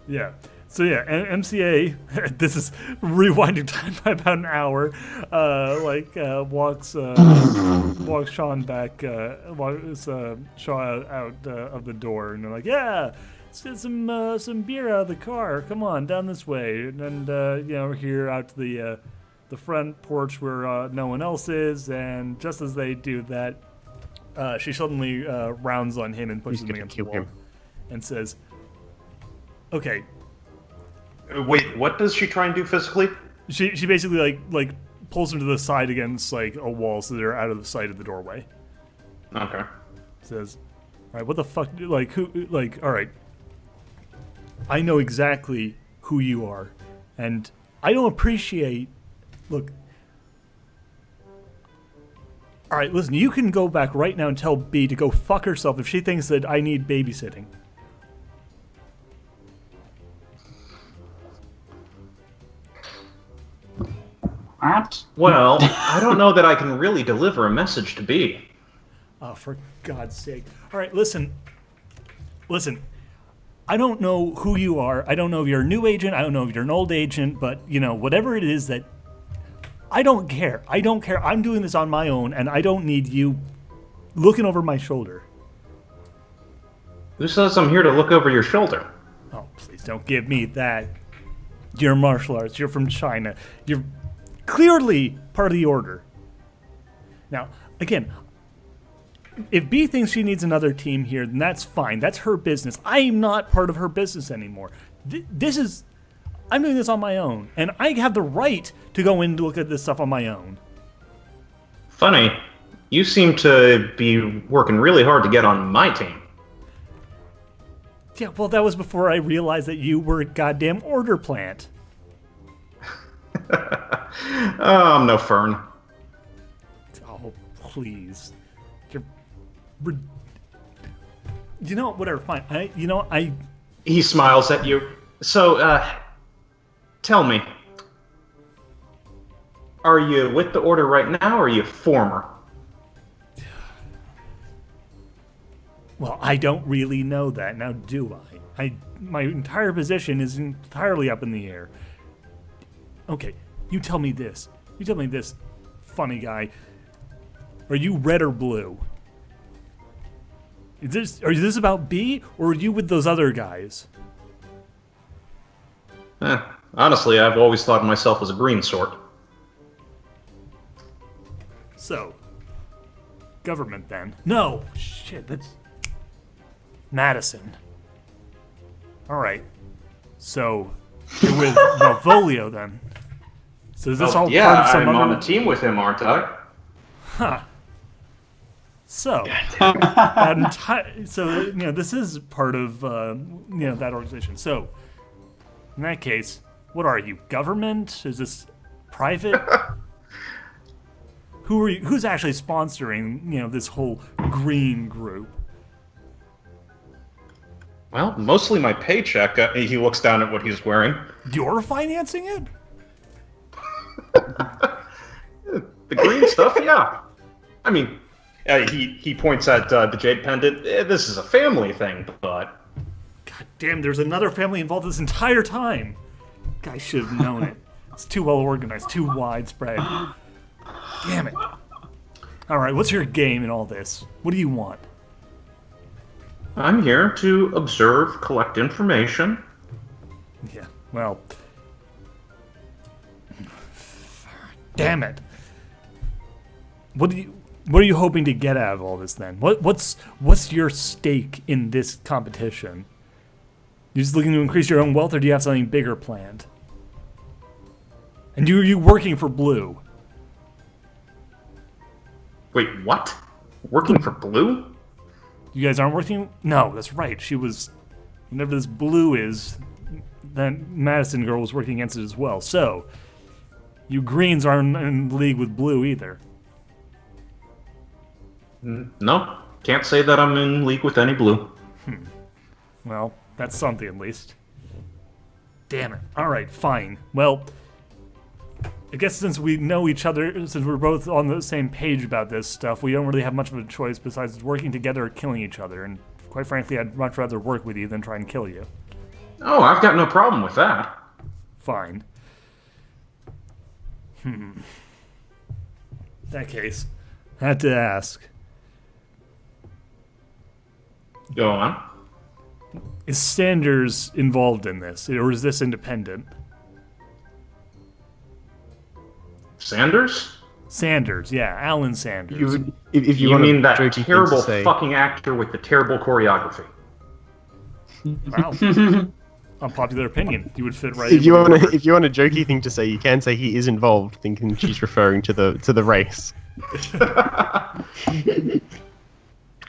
Yeah. So yeah, MCA. This is rewinding time by about an hour. Walks Sean back. Walks Sean out of the door, and they're like, "Yeah, let's get some beer out of the car. Come on, down this way." And we're here out to the front porch where no one else is. And just as they do that, she suddenly rounds on him and pushes He's him gonna against the kill wall, him. and says, "Okay." Wait, what does she try and do physically? She basically like pulls him to the side against like a wall so they're out of the sight of the doorway. Okay. Says, "All right, what the fuck? Like who? Like all right, I know exactly who you are, and I don't appreciate. Look, All right, listen, you can go back right now and tell B to go fuck herself if she thinks that I need babysitting. What? Well, I don't know that I can really deliver a message to B. Oh, for God's sake. All right, listen. Listen, I don't know who you are. I don't know if you're a new agent. I don't know if you're an old agent. But, whatever it is that... I don't care. I don't care. I'm doing this on my own, and I don't need you looking over my shoulder. Who says I'm here to look over your shoulder? Oh, please don't give me that. You're martial arts. You're from China. You're clearly part of the order. Now, again, if B thinks she needs another team here, then that's fine. That's her business. I am not part of her business anymore. I'm doing this on my own, and I have the right to go in and look at this stuff on my own. Funny, you seem to be working really hard to get on my team. Yeah, well, that was before I realized that you were a goddamn order plant. Oh, I'm no Fern. Oh, please. Whatever, fine. He smiles at you. So, tell me. Are you with the Order right now, or are you former? Well, I don't really know that, now do I? My entire position is entirely up in the air. Okay, you tell me this. You tell me this, funny guy. Are you red or blue? Is this about B, or are you with those other guys? Honestly, I've always thought of myself as a green sort. So, government then. No! Shit, that's... Madison. Alright. So, you're with Malvolio then. So is this all part of some I'm other... on a team with him, aren't I? Huh. So, this is part of, that organization. So, in that case, what are you? Government? Is this private? Who's actually sponsoring, this whole green group? Well, mostly my paycheck. He looks down at what he's wearing. You're financing it? The green stuff, yeah. I mean, he points at the jade pendant. This is a family thing, but... God damn, there's another family involved this entire time. Guy should have known it. It's too well organized, too widespread. Damn it. Alright, what's your game in all this? What do you want? I'm here to observe, collect information. Yeah, well... Damn it. What are you hoping to get out of all this then? What's your stake in this competition? You just looking to increase your own wealth, or do you have something bigger planned? And you working for Blue? Wait, what? Working for Blue? You guys aren't working? No, that's right. She was... Whenever this Blue is, that Madison girl was working against it as well. So, you Greens aren't in league with Blue either. No, can't say that I'm in league with any Blue. Well, that's something at least. Damn it. Alright, fine. Well, I guess since we know each other, since we're both on the same page about this stuff, we don't really have much of a choice besides working together or killing each other. And quite frankly, I'd much rather work with you than try and kill you. Oh, I've got no problem with that. Fine. In that case, I had to ask. Go on. Is Sanders involved in this, or is this independent? Sanders? Sanders, yeah, Alan Sanders. If you You want mean a that jokey thing to terrible say, fucking actor with the terrible choreography? Wow. Unpopular opinion. You would fit right if in. you want a jokey thing to say, you can say he is involved, thinking she's referring to the race.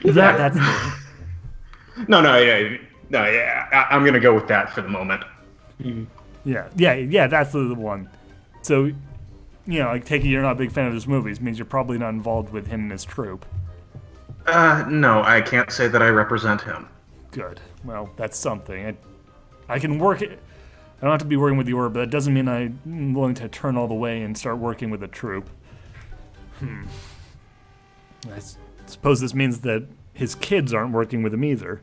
That's No, yeah, I'm gonna go with that for the moment. yeah, that's the one. So, like taking you're not a big fan of his movies means you're probably not involved with him and his troupe. No, I can't say that I represent him. Good. Well, that's something. I can work it. I don't have to be working with the Order, but that doesn't mean I'm willing to turn all the way and start working with a troupe. I suppose this means that his kids aren't working with him either.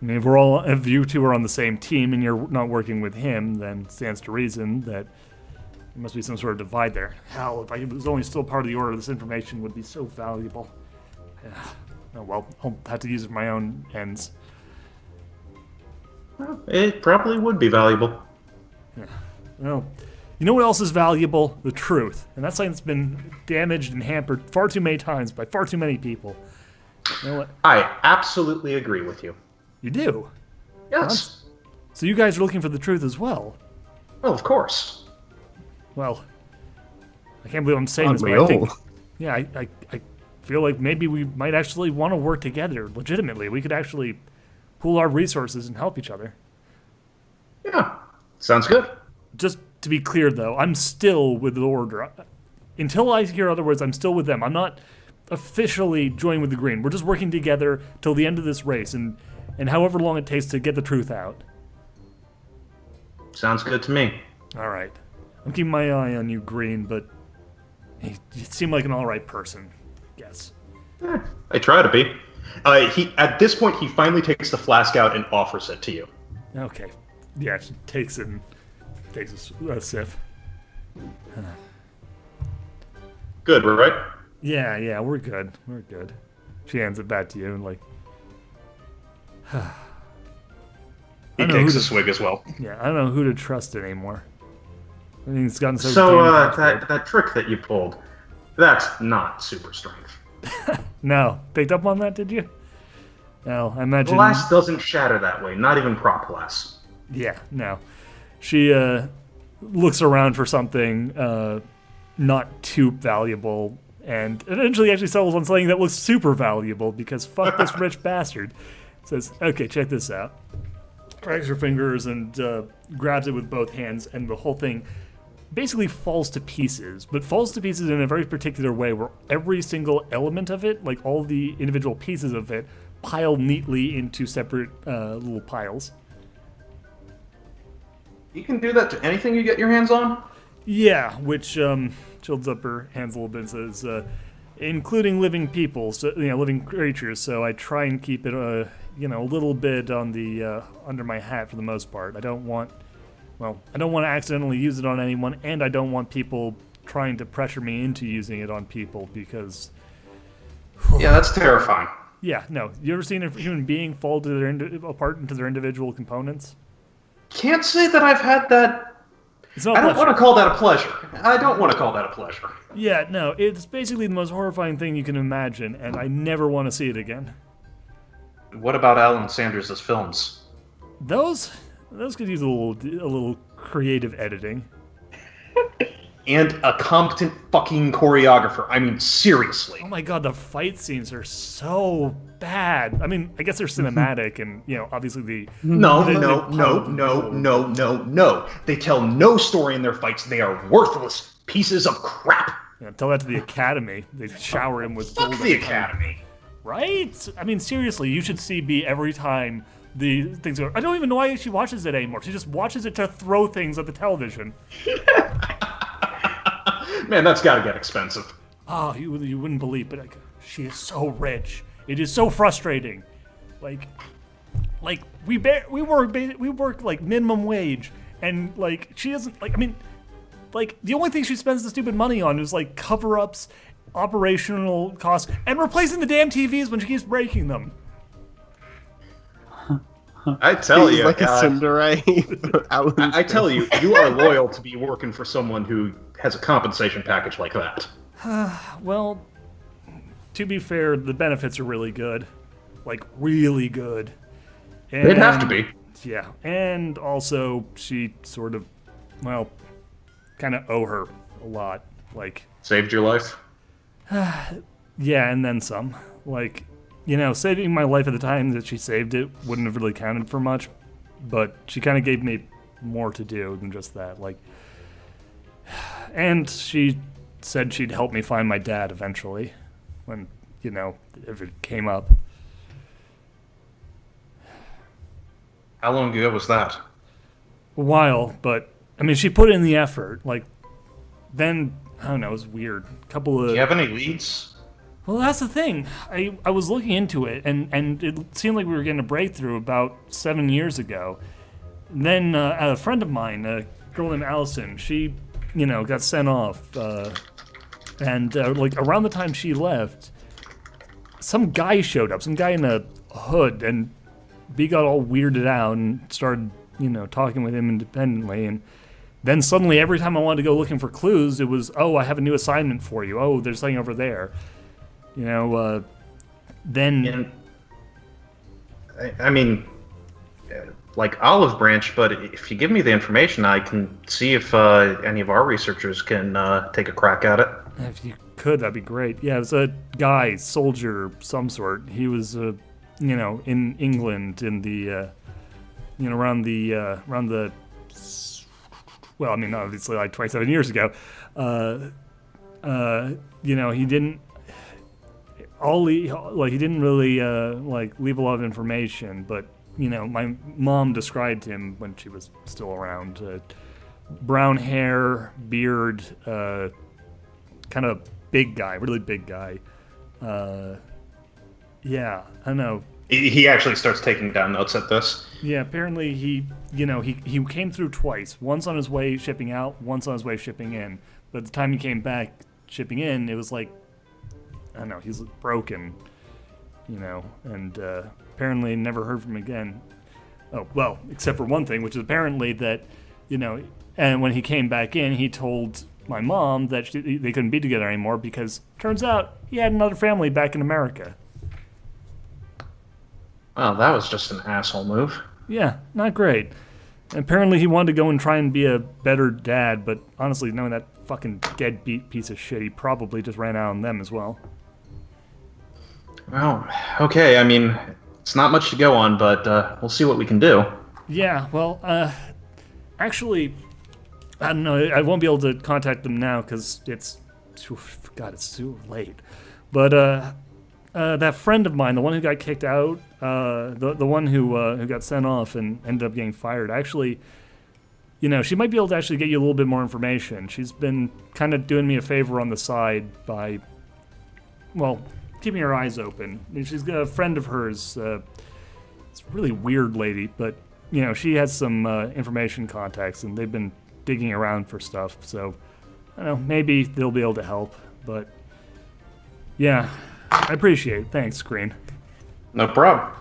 I mean, if you two are on the same team and you're not working with him, then it stands to reason that there must be some sort of divide there. Hell, if I was only still part of the Order, this information would be so valuable. Oh, well, I'll have to use it for my own ends. Well, it probably would be valuable. Yeah. Well, you know what else is valuable? The truth. And that's something that's been damaged and hampered far too many times by far too many people. You know what? I absolutely agree with you. You do? Yes. So you guys are looking for the truth as well? Well, of course. Well, I can't believe I'm saying this, Aren't but we I all? think... Yeah, I feel like maybe we might actually want to work together, legitimately. We could actually pool our resources and help each other. Yeah, sounds good. Just to be clear, though, I'm still with the Order. Until I hear otherwise, I'm still with them. I'm not officially joined with the Green. We're just working together till the end of this race, and however long it takes to get the truth out. Sounds good to me. All right. I'm keeping my eye on you, Green, but you seem like an all right person, I guess. I try to be. At this point, he finally takes the flask out and offers it to you. Okay. Yeah, she takes it and takes a sip. Good, right? Yeah, we're good. We're good. She hands it back to you and like... He takes a swig as well. Yeah, I don't know who to trust anymore. I mean, it's gotten so So, damn complicated. that trick that you pulled, that's not super strength. No. Picked up on that, did you? No, I imagine... Glass doesn't shatter that way, not even prop glass. Yeah, no. She looks around for something not too valuable and eventually actually settles on something that looks super valuable because fuck this rich bastard. Says, okay, check this out. Cracks her fingers and grabs it with both hands, and the whole thing basically falls to pieces, but falls to pieces in a very particular way where every single element of it, like all the individual pieces of it, pile neatly into separate little piles. You can do that to anything you get your hands on? Yeah, which shields up her hands a little bit and says, including living people, so living creatures. So I try and keep it, a little bit on the under my hat for the most part. I don't want to accidentally use it on anyone, and I don't want people trying to pressure me into using it on people because. Yeah, that's terrifying. Yeah, no. You ever seen a human being fall to apart into their individual components? Can't say that I've had that. It's not I don't pleasure. want to call that a pleasure. I don't want to call that a pleasure. Yeah, no. It's basically the most horrifying thing you can imagine, and I never want to see it again. What about Alan Sanders' films? Those could use a little creative editing. And a competent fucking choreographer. I mean, seriously. Oh my god, the fight scenes are so bad. I mean, I guess they're cinematic, and obviously the No. They tell no story in their fights. They are worthless pieces of crap. tell that to the Academy. They shower him with Fuck gold. the Academy. Right? I mean, seriously, you should see B every time the things go. I don't even know why she watches it anymore. She just watches it to throw things at the television. Man, that's got to get expensive. Oh, you wouldn't believe, but she is so rich. It is so frustrating. Like we work like minimum wage, and like she doesn't like. I mean, like the only thing she spends the stupid money on is like cover-ups, operational costs, and replacing the damn TVs when she keeps breaking them. I tell you, like a Cinderella. I tell you, you are loyal to be working for someone who has a compensation package like that. Well, to be fair, the benefits are really good. Like, really good. And, They'd have to be. Yeah, and also, she sort of, kind of owe her a lot. Like, Saved your life? yeah, and then some. Like, saving my life at the time that she saved it wouldn't have really counted for much, but she kind of gave me more to do than just that. Like, And she said she'd help me find my dad eventually, when, if it came up. How long ago was that? A while, but, I mean, she put in the effort. Like, then, I don't know, it was weird. Do you have any leads? Well, that's the thing. I was looking into it, and it seemed like we were getting a breakthrough about 7 years ago. And then a friend of mine, a girl named Allison, she, got sent off. And like around the time she left, some guy showed up, some guy in a hood, and B got all weirded out and started, talking with him independently. And then suddenly, every time I wanted to go looking for clues, it was, oh, I have a new assignment for you. Oh, there's something over there. Then... And, I mean, like Olive Branch, but if you give me the information, I can see if any of our researchers can take a crack at it. If you could, that'd be great. Yeah, it was a guy, soldier, some sort. He was, in England in the, around the, well, I mean, obviously like 27 years ago. He didn't. He didn't really leave a lot of information, but my mom described him when she was still around. Brown hair, beard, kind of big guy, really big guy. Yeah, I don't know. He actually starts taking down notes at this. Yeah, apparently he came through twice. Once on his way shipping out, once on his way shipping in. But the time he came back shipping in, it was like, I don't know, he's broken, and apparently never heard from him again. Oh, well, except for one thing, which is apparently that, and when he came back in, he told my mom that they couldn't be together anymore because turns out he had another family back in America. Well, that was just an asshole move. Yeah, not great. And apparently he wanted to go and try and be a better dad, but honestly, knowing that fucking deadbeat piece of shit, he probably just ran out on them as well. Well, okay, I mean, it's not much to go on, but we'll see what we can do. Yeah, well, actually, I don't know, I won't be able to contact them now because it's too late. But that friend of mine, the one who got kicked out, the one who got sent off and ended up getting fired, actually, she might be able to actually get you a little bit more information. She's been kind of doing me a favor on the side by, well, keeping her eyes open. She's a friend of hers. It's a really weird lady, but, she has some information contacts, and they've been digging around for stuff, so, I don't know, maybe they'll be able to help, but, yeah, I appreciate it. Thanks, Green. No problem.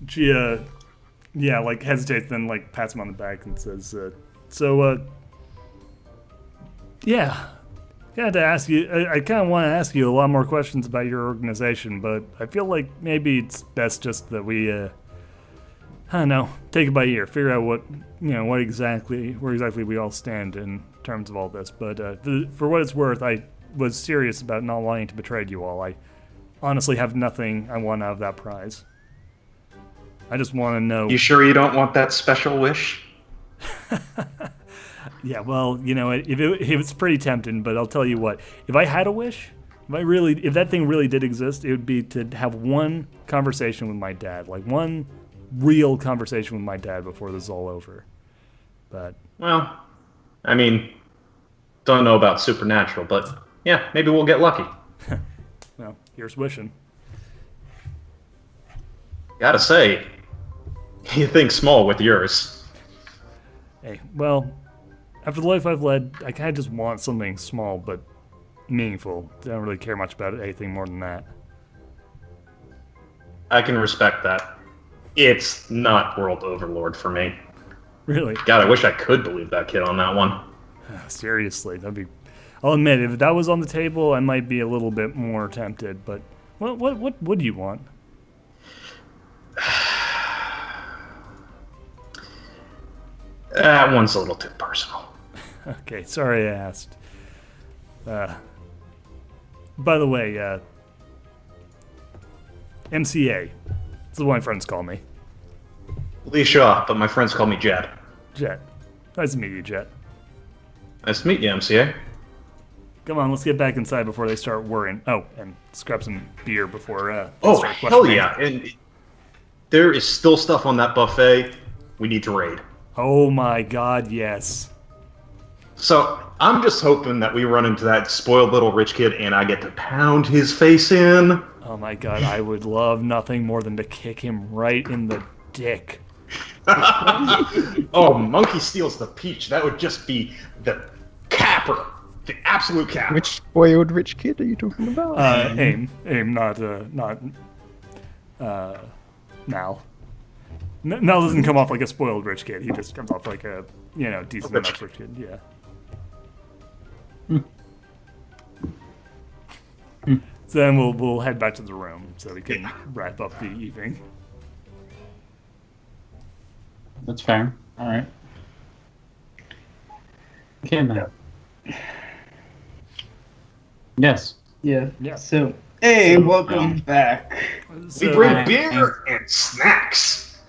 She, hesitates, then, pats him on the back and says, yeah, I had to ask you, I kind of want to ask you a lot more questions about your organization, but I feel like maybe it's best just that we, I don't know, take it by ear, figure out where exactly we all stand in terms of all this. But for what it's worth, I was serious about not wanting to betray you all. I honestly have nothing I want out of that prize. I just want to know. You sure you don't want that special wish? Yeah, well, it's pretty tempting, but I'll tell you what. If I had a wish, if that thing really did exist, it would be to have one conversation with my dad, one real conversation with my dad before this is all over. But well, I mean, don't know about supernatural, but yeah, maybe we'll get lucky. Well, here's wishing. Gotta say, you think small with yours. Hey, well, after the life I've led, I kind of just want something small but meaningful. I don't really care much about anything more than that. I can respect that. It's not World Overlord for me. Really? God, I wish I could believe that kid on that one. Seriously, I'll admit, if that was on the table, I might be a little bit more tempted, but what would you want? That one's a little too personal. Okay, sorry I asked. By the way, MCA. That's what my friends call me. Lee Shaw, but my friends call me Jed. Jet. Nice to meet you, Jet. Nice to meet you, MCA. Come on, let's get back inside before they start worrying. Oh, and grab some beer before they Oh, start hell questioning. yeah. And there is still stuff on that buffet we need to raid. Oh my god, yes. So I'm just hoping that we run into that spoiled little rich kid and I get to pound his face in. Oh my god, I would love nothing more than to kick him right in the dick. Oh, Monkey steals the peach. That would just be the capper. The absolute capper. Which spoiled rich kid are you talking about? Aim, not Mal. Mal doesn't come off like a spoiled rich kid. He just comes off like a, decent enough rich kid. Yeah. So then we'll head back to the room so we can wrap up the evening. That's fair. All right. Okay, then. Yes. Yeah. Yeah. So, hey, welcome back. We bring beer and snacks.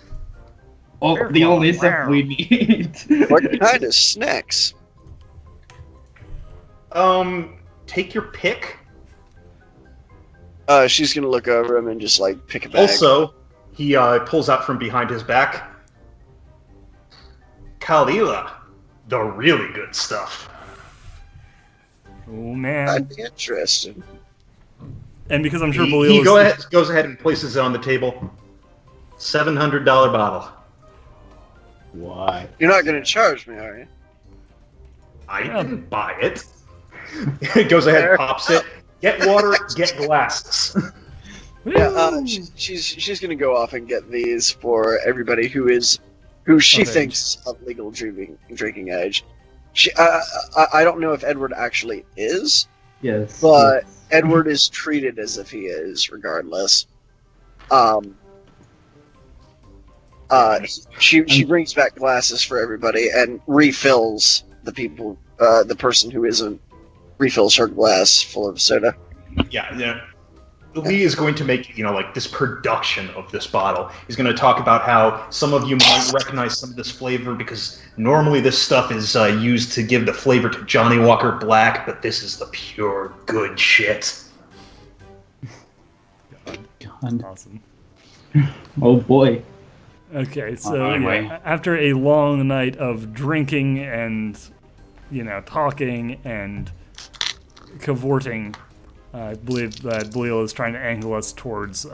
Oh, the only stuff we need. What kind of snacks? Take your pick. She's gonna look over him and just like pick a bag. Also, he pulls out from behind his back. Kalila, the really good stuff. Oh man. I'd be interested. And because I'm sure He Belio's... goes ahead and places it on the table. $700 bottle. Why? You're not gonna charge me, are you? I didn't buy it. Goes ahead and pops it. Get water, get glasses. Yeah, she's gonna go off and get these for everybody who she thinks is of legal drinking age. I don't know if Edward actually is, Yes. but Edward is treated as if he is, regardless. She brings back glasses for everybody and refills the person who isn't, refills her glass full of soda. Yeah. Lee is going to make, like this production of this bottle. He's going to talk about how some of you might recognize some of this flavor because normally this stuff is used to give the flavor to Johnny Walker Black, but this is the pure good shit. God. Awesome. Oh boy. Okay, so Anyway. after a long night of drinking and, talking and cavorting, I believe that Belio is trying to angle us towards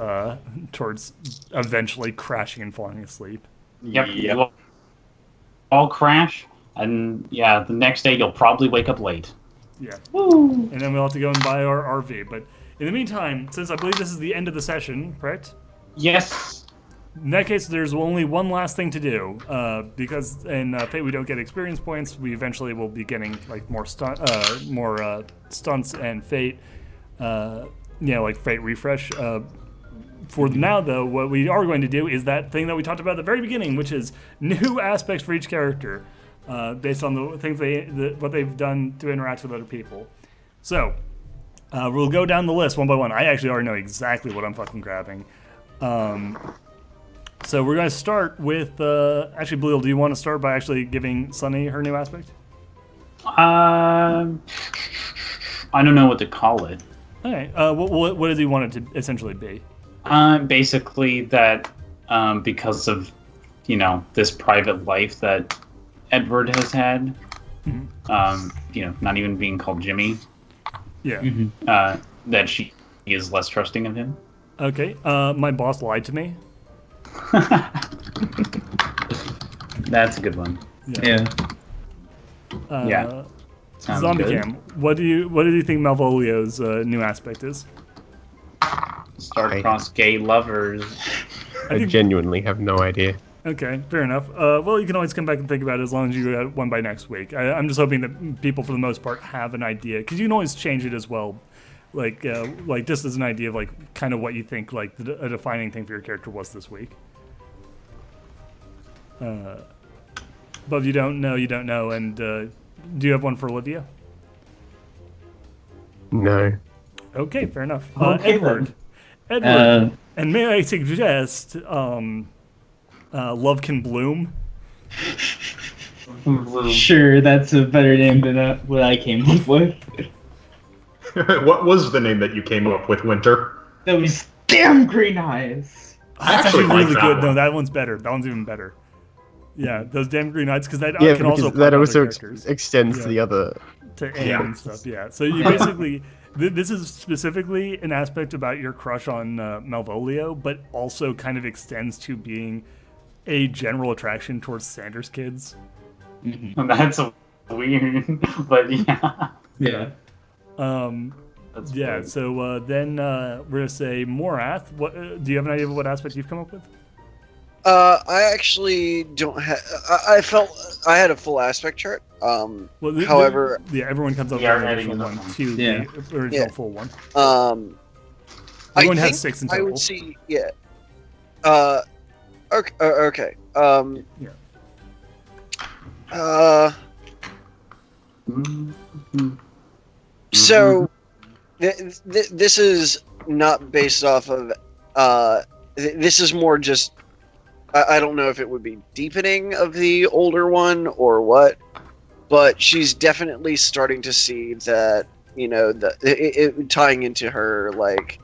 eventually crashing and falling asleep. Yep. We'll all crash, and the next day you'll probably wake up late. Yeah. Woo. And then we'll have to go and buy our RV. But in the meantime, since I believe this is the end of the session, correct? Yes. In that case, there's only one last thing to do. Because in Fate we don't get experience points, we eventually will be getting like more stunts and Fate. Like Fate refresh. For now, though, what we are going to do is that thing that we talked about at the very beginning, which is new aspects for each character, based on the things what they've done to interact with other people. So, we'll go down the list one by one. I actually already know exactly what I'm fucking grabbing. So we're going to start with, actually, Bleel, do you want to start by actually giving Sunny her new aspect? I don't know what to call it. Okay, what does he want it to essentially be? Basically that because of, this private life that Edward has had, not even being called Jimmy, Yeah. that she is less trusting of him. Okay, my boss lied to me. That's a good one. Yeah. Yeah. Sounds Zombie good. Cam, what do you think Malvolio's new aspect is? Star-crossed gay lovers. I genuinely have no idea. Okay, fair enough. Well, you can always come back and think about it as long as you get one by next week. I'm just hoping that people, for the most part, have an idea, because you can always change it as well. Like just as an idea of like kind of what you think like a defining thing for your character was this week. But if you don't know, you don't know. And do you have one for Olivia? No. Okay, fair enough. Okay, Edward. then. Edward. And may I suggest, Love Can Bloom? Sure, that's a better name than what I came up with. What was the name that you came up with, Winter? Those damn green eyes. That's actually actually like really that good. one. No, that one's better. That one's even better. Yeah, those damn green eyes, because that Yeah, can also because that apply to also other characters. extends Yeah. to the other. To aim Yeah. and stuff. Yeah. So you basically, this is specifically an aspect about your crush on Malvolio, but also kind of extends to being a general attraction towards Sanders kids. That's weird, but yeah. Yeah. That's Yeah. weird. So then we're gonna say Morath. What do you have an idea of what aspect you've come up with? I actually don't have. I felt I had a full aspect chart. Well, However, yeah, everyone comes up We are with an adding additional another one one. to Yeah. the original Yeah. full one. I Everyone has think 6 in I total. would see. Yeah. Okay. Okay. Yeah. So, this is not based off of. This is more just. I don't know if it would be deepening of the older one or what, but she's definitely starting to see that tying into her like.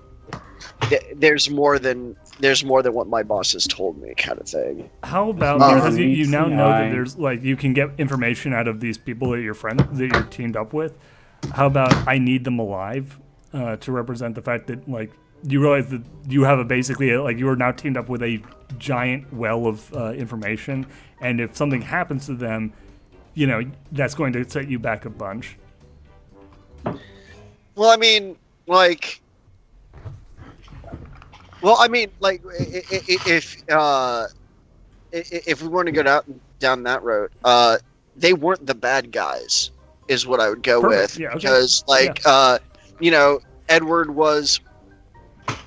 There's more than what my boss has told me, kind of thing. How about because you now know that there's like you can get information out of these people that you're teamed up with. How about I need them alive to represent the fact that like you realize that you have like you are now teamed up with a giant well of information, and if something happens to them, that's going to set you back a bunch. Well, I mean, like. Well, I mean, like, if we want to go down that road, they weren't the bad guys, is what I would go Perfect. with. Yeah, okay. Because, like, Edward was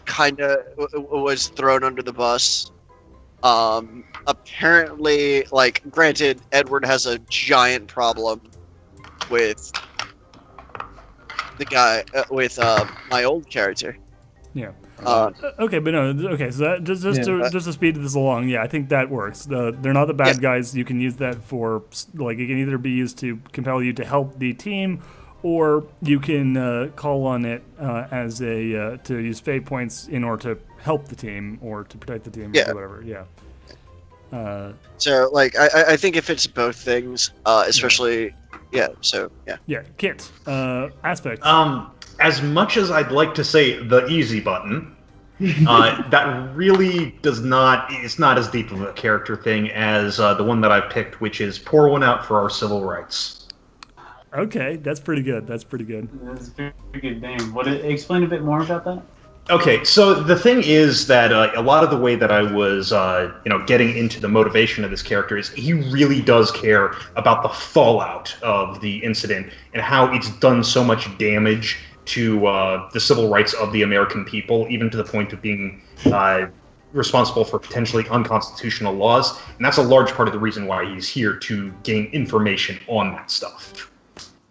kind of was thrown under the bus. Apparently, like, granted, Edward has a giant problem with the guy with my old character. Yeah. Okay, but no. Okay, so that, just to speed this along, yeah, I think that works. They're not the bad guys. You can use that for like it can either be used to compel you to help the team, or you can call on it as a to use fate points in order to help the team or to protect the team or whatever. Yeah. So like I think if it's both things, especially So yeah. Yeah, Kit. Aspect. As much as I'd like to say the easy button, that really does not. It's not as deep of a character thing as the one that I've picked, which is pour one out for our civil rights. Okay, that's pretty good. That's pretty good. That's a very good name. Explain a bit more about that? Okay, so the thing is that a lot of the way that I was, getting into the motivation of this character is he really does care about the fallout of the incident and how it's done so much damage to the civil rights of the American people, even to the point of being responsible for potentially unconstitutional laws. And that's a large part of the reason why he's here, to gain information on that stuff.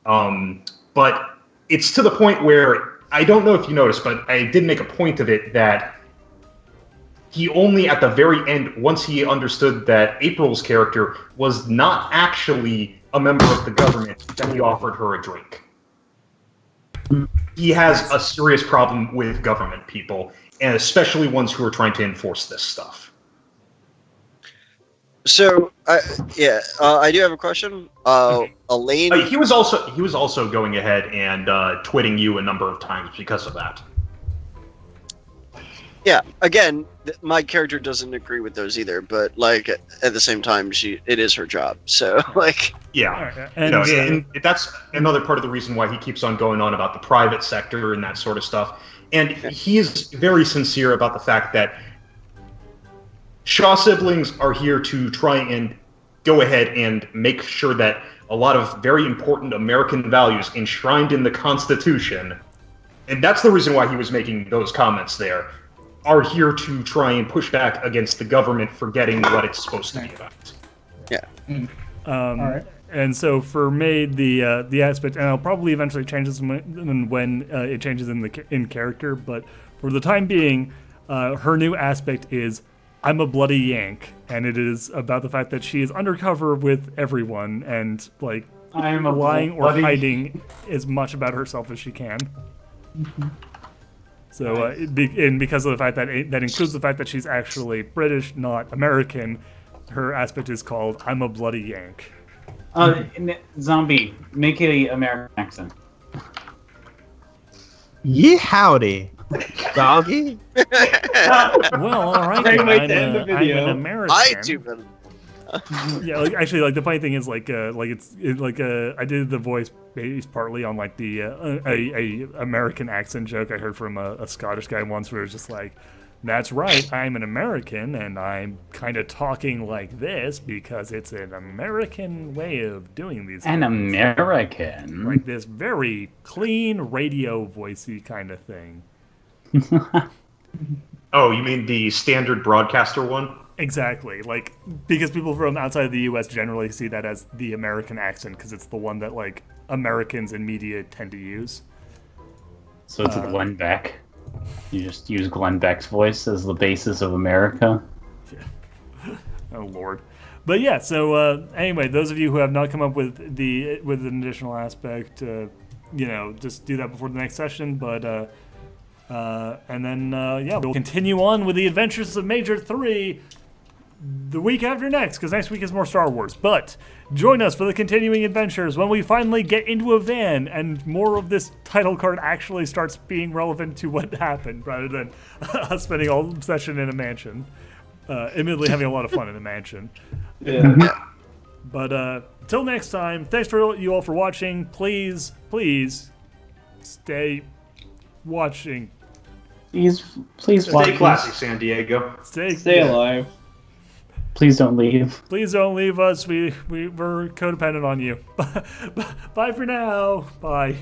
But it's to the point where, I don't know if you noticed, but I did make a point of it that he only at the very end, once he understood that April's character was not actually a member of the government, that he offered her a drink. He has a serious problem with government people, and especially ones who are trying to enforce this stuff. So, I do have a question. Elaine. He was also going ahead and twitting you a number of times because of that. Yeah, again, my character doesn't agree with those either, but like at the same time, it is her job. So like, yeah, right, and that's another part of the reason why he keeps on going on about the private sector and that sort of stuff. And he is very sincere about the fact that Shaw siblings are here to try and go ahead and make sure that a lot of very important American values enshrined in the Constitution, and that's the reason why he was making those comments there, are here to try and push back against the government forgetting what it's supposed to be about. Yeah. All right. And so for me, the aspect, and I'll probably eventually change this when it changes in character, but for the time being, her new aspect is I'm a Bloody Yank, and it is about the fact that she is undercover with everyone and like I'm a lying or bloody- hiding as much about herself as she can. So, and because of the fact that that includes the fact that she's actually British, not American, her aspect is called "I'm a Bloody Yank." Zombie, make it a American accent. Yeah, howdy, doggy. Well, all right, Great then. way I'm, to end the I'm video. an American. I do better. Yeah, like actually, like the funny thing is, like I did the voice based partly on like the a American accent joke I heard from a Scottish guy once, where it was just like, "That's right, I'm an American, and I'm kind of talking like this because it's an American way of doing these An things." American. Like this very clean radio voicey kind of thing. Oh, you mean the standard broadcaster one? Exactly, like because people from outside of the U.S. generally see that as the American accent because it's the one that like Americans in media tend to use. So it's Glenn Beck. You just use Glenn Beck's voice as the basis of America. Oh Lord, but yeah. So anyway, those of you who have not come up with an additional aspect, just do that before the next session. But and then we'll continue on with the Adventures of Major 3 the week after next, because next week is more Star Wars. But join us for the continuing adventures when we finally get into a van and more of this title card actually starts being relevant to what happened, rather than us spending all session in a mansion. Admittedly having a lot of fun in a mansion. Yeah. But till next time, thanks for you all for watching. Please stay watching. Please Stay watch. classy, San Diego. Stay alive. Please don't leave. Please don't leave us. We're codependent on you. Bye for now. Bye.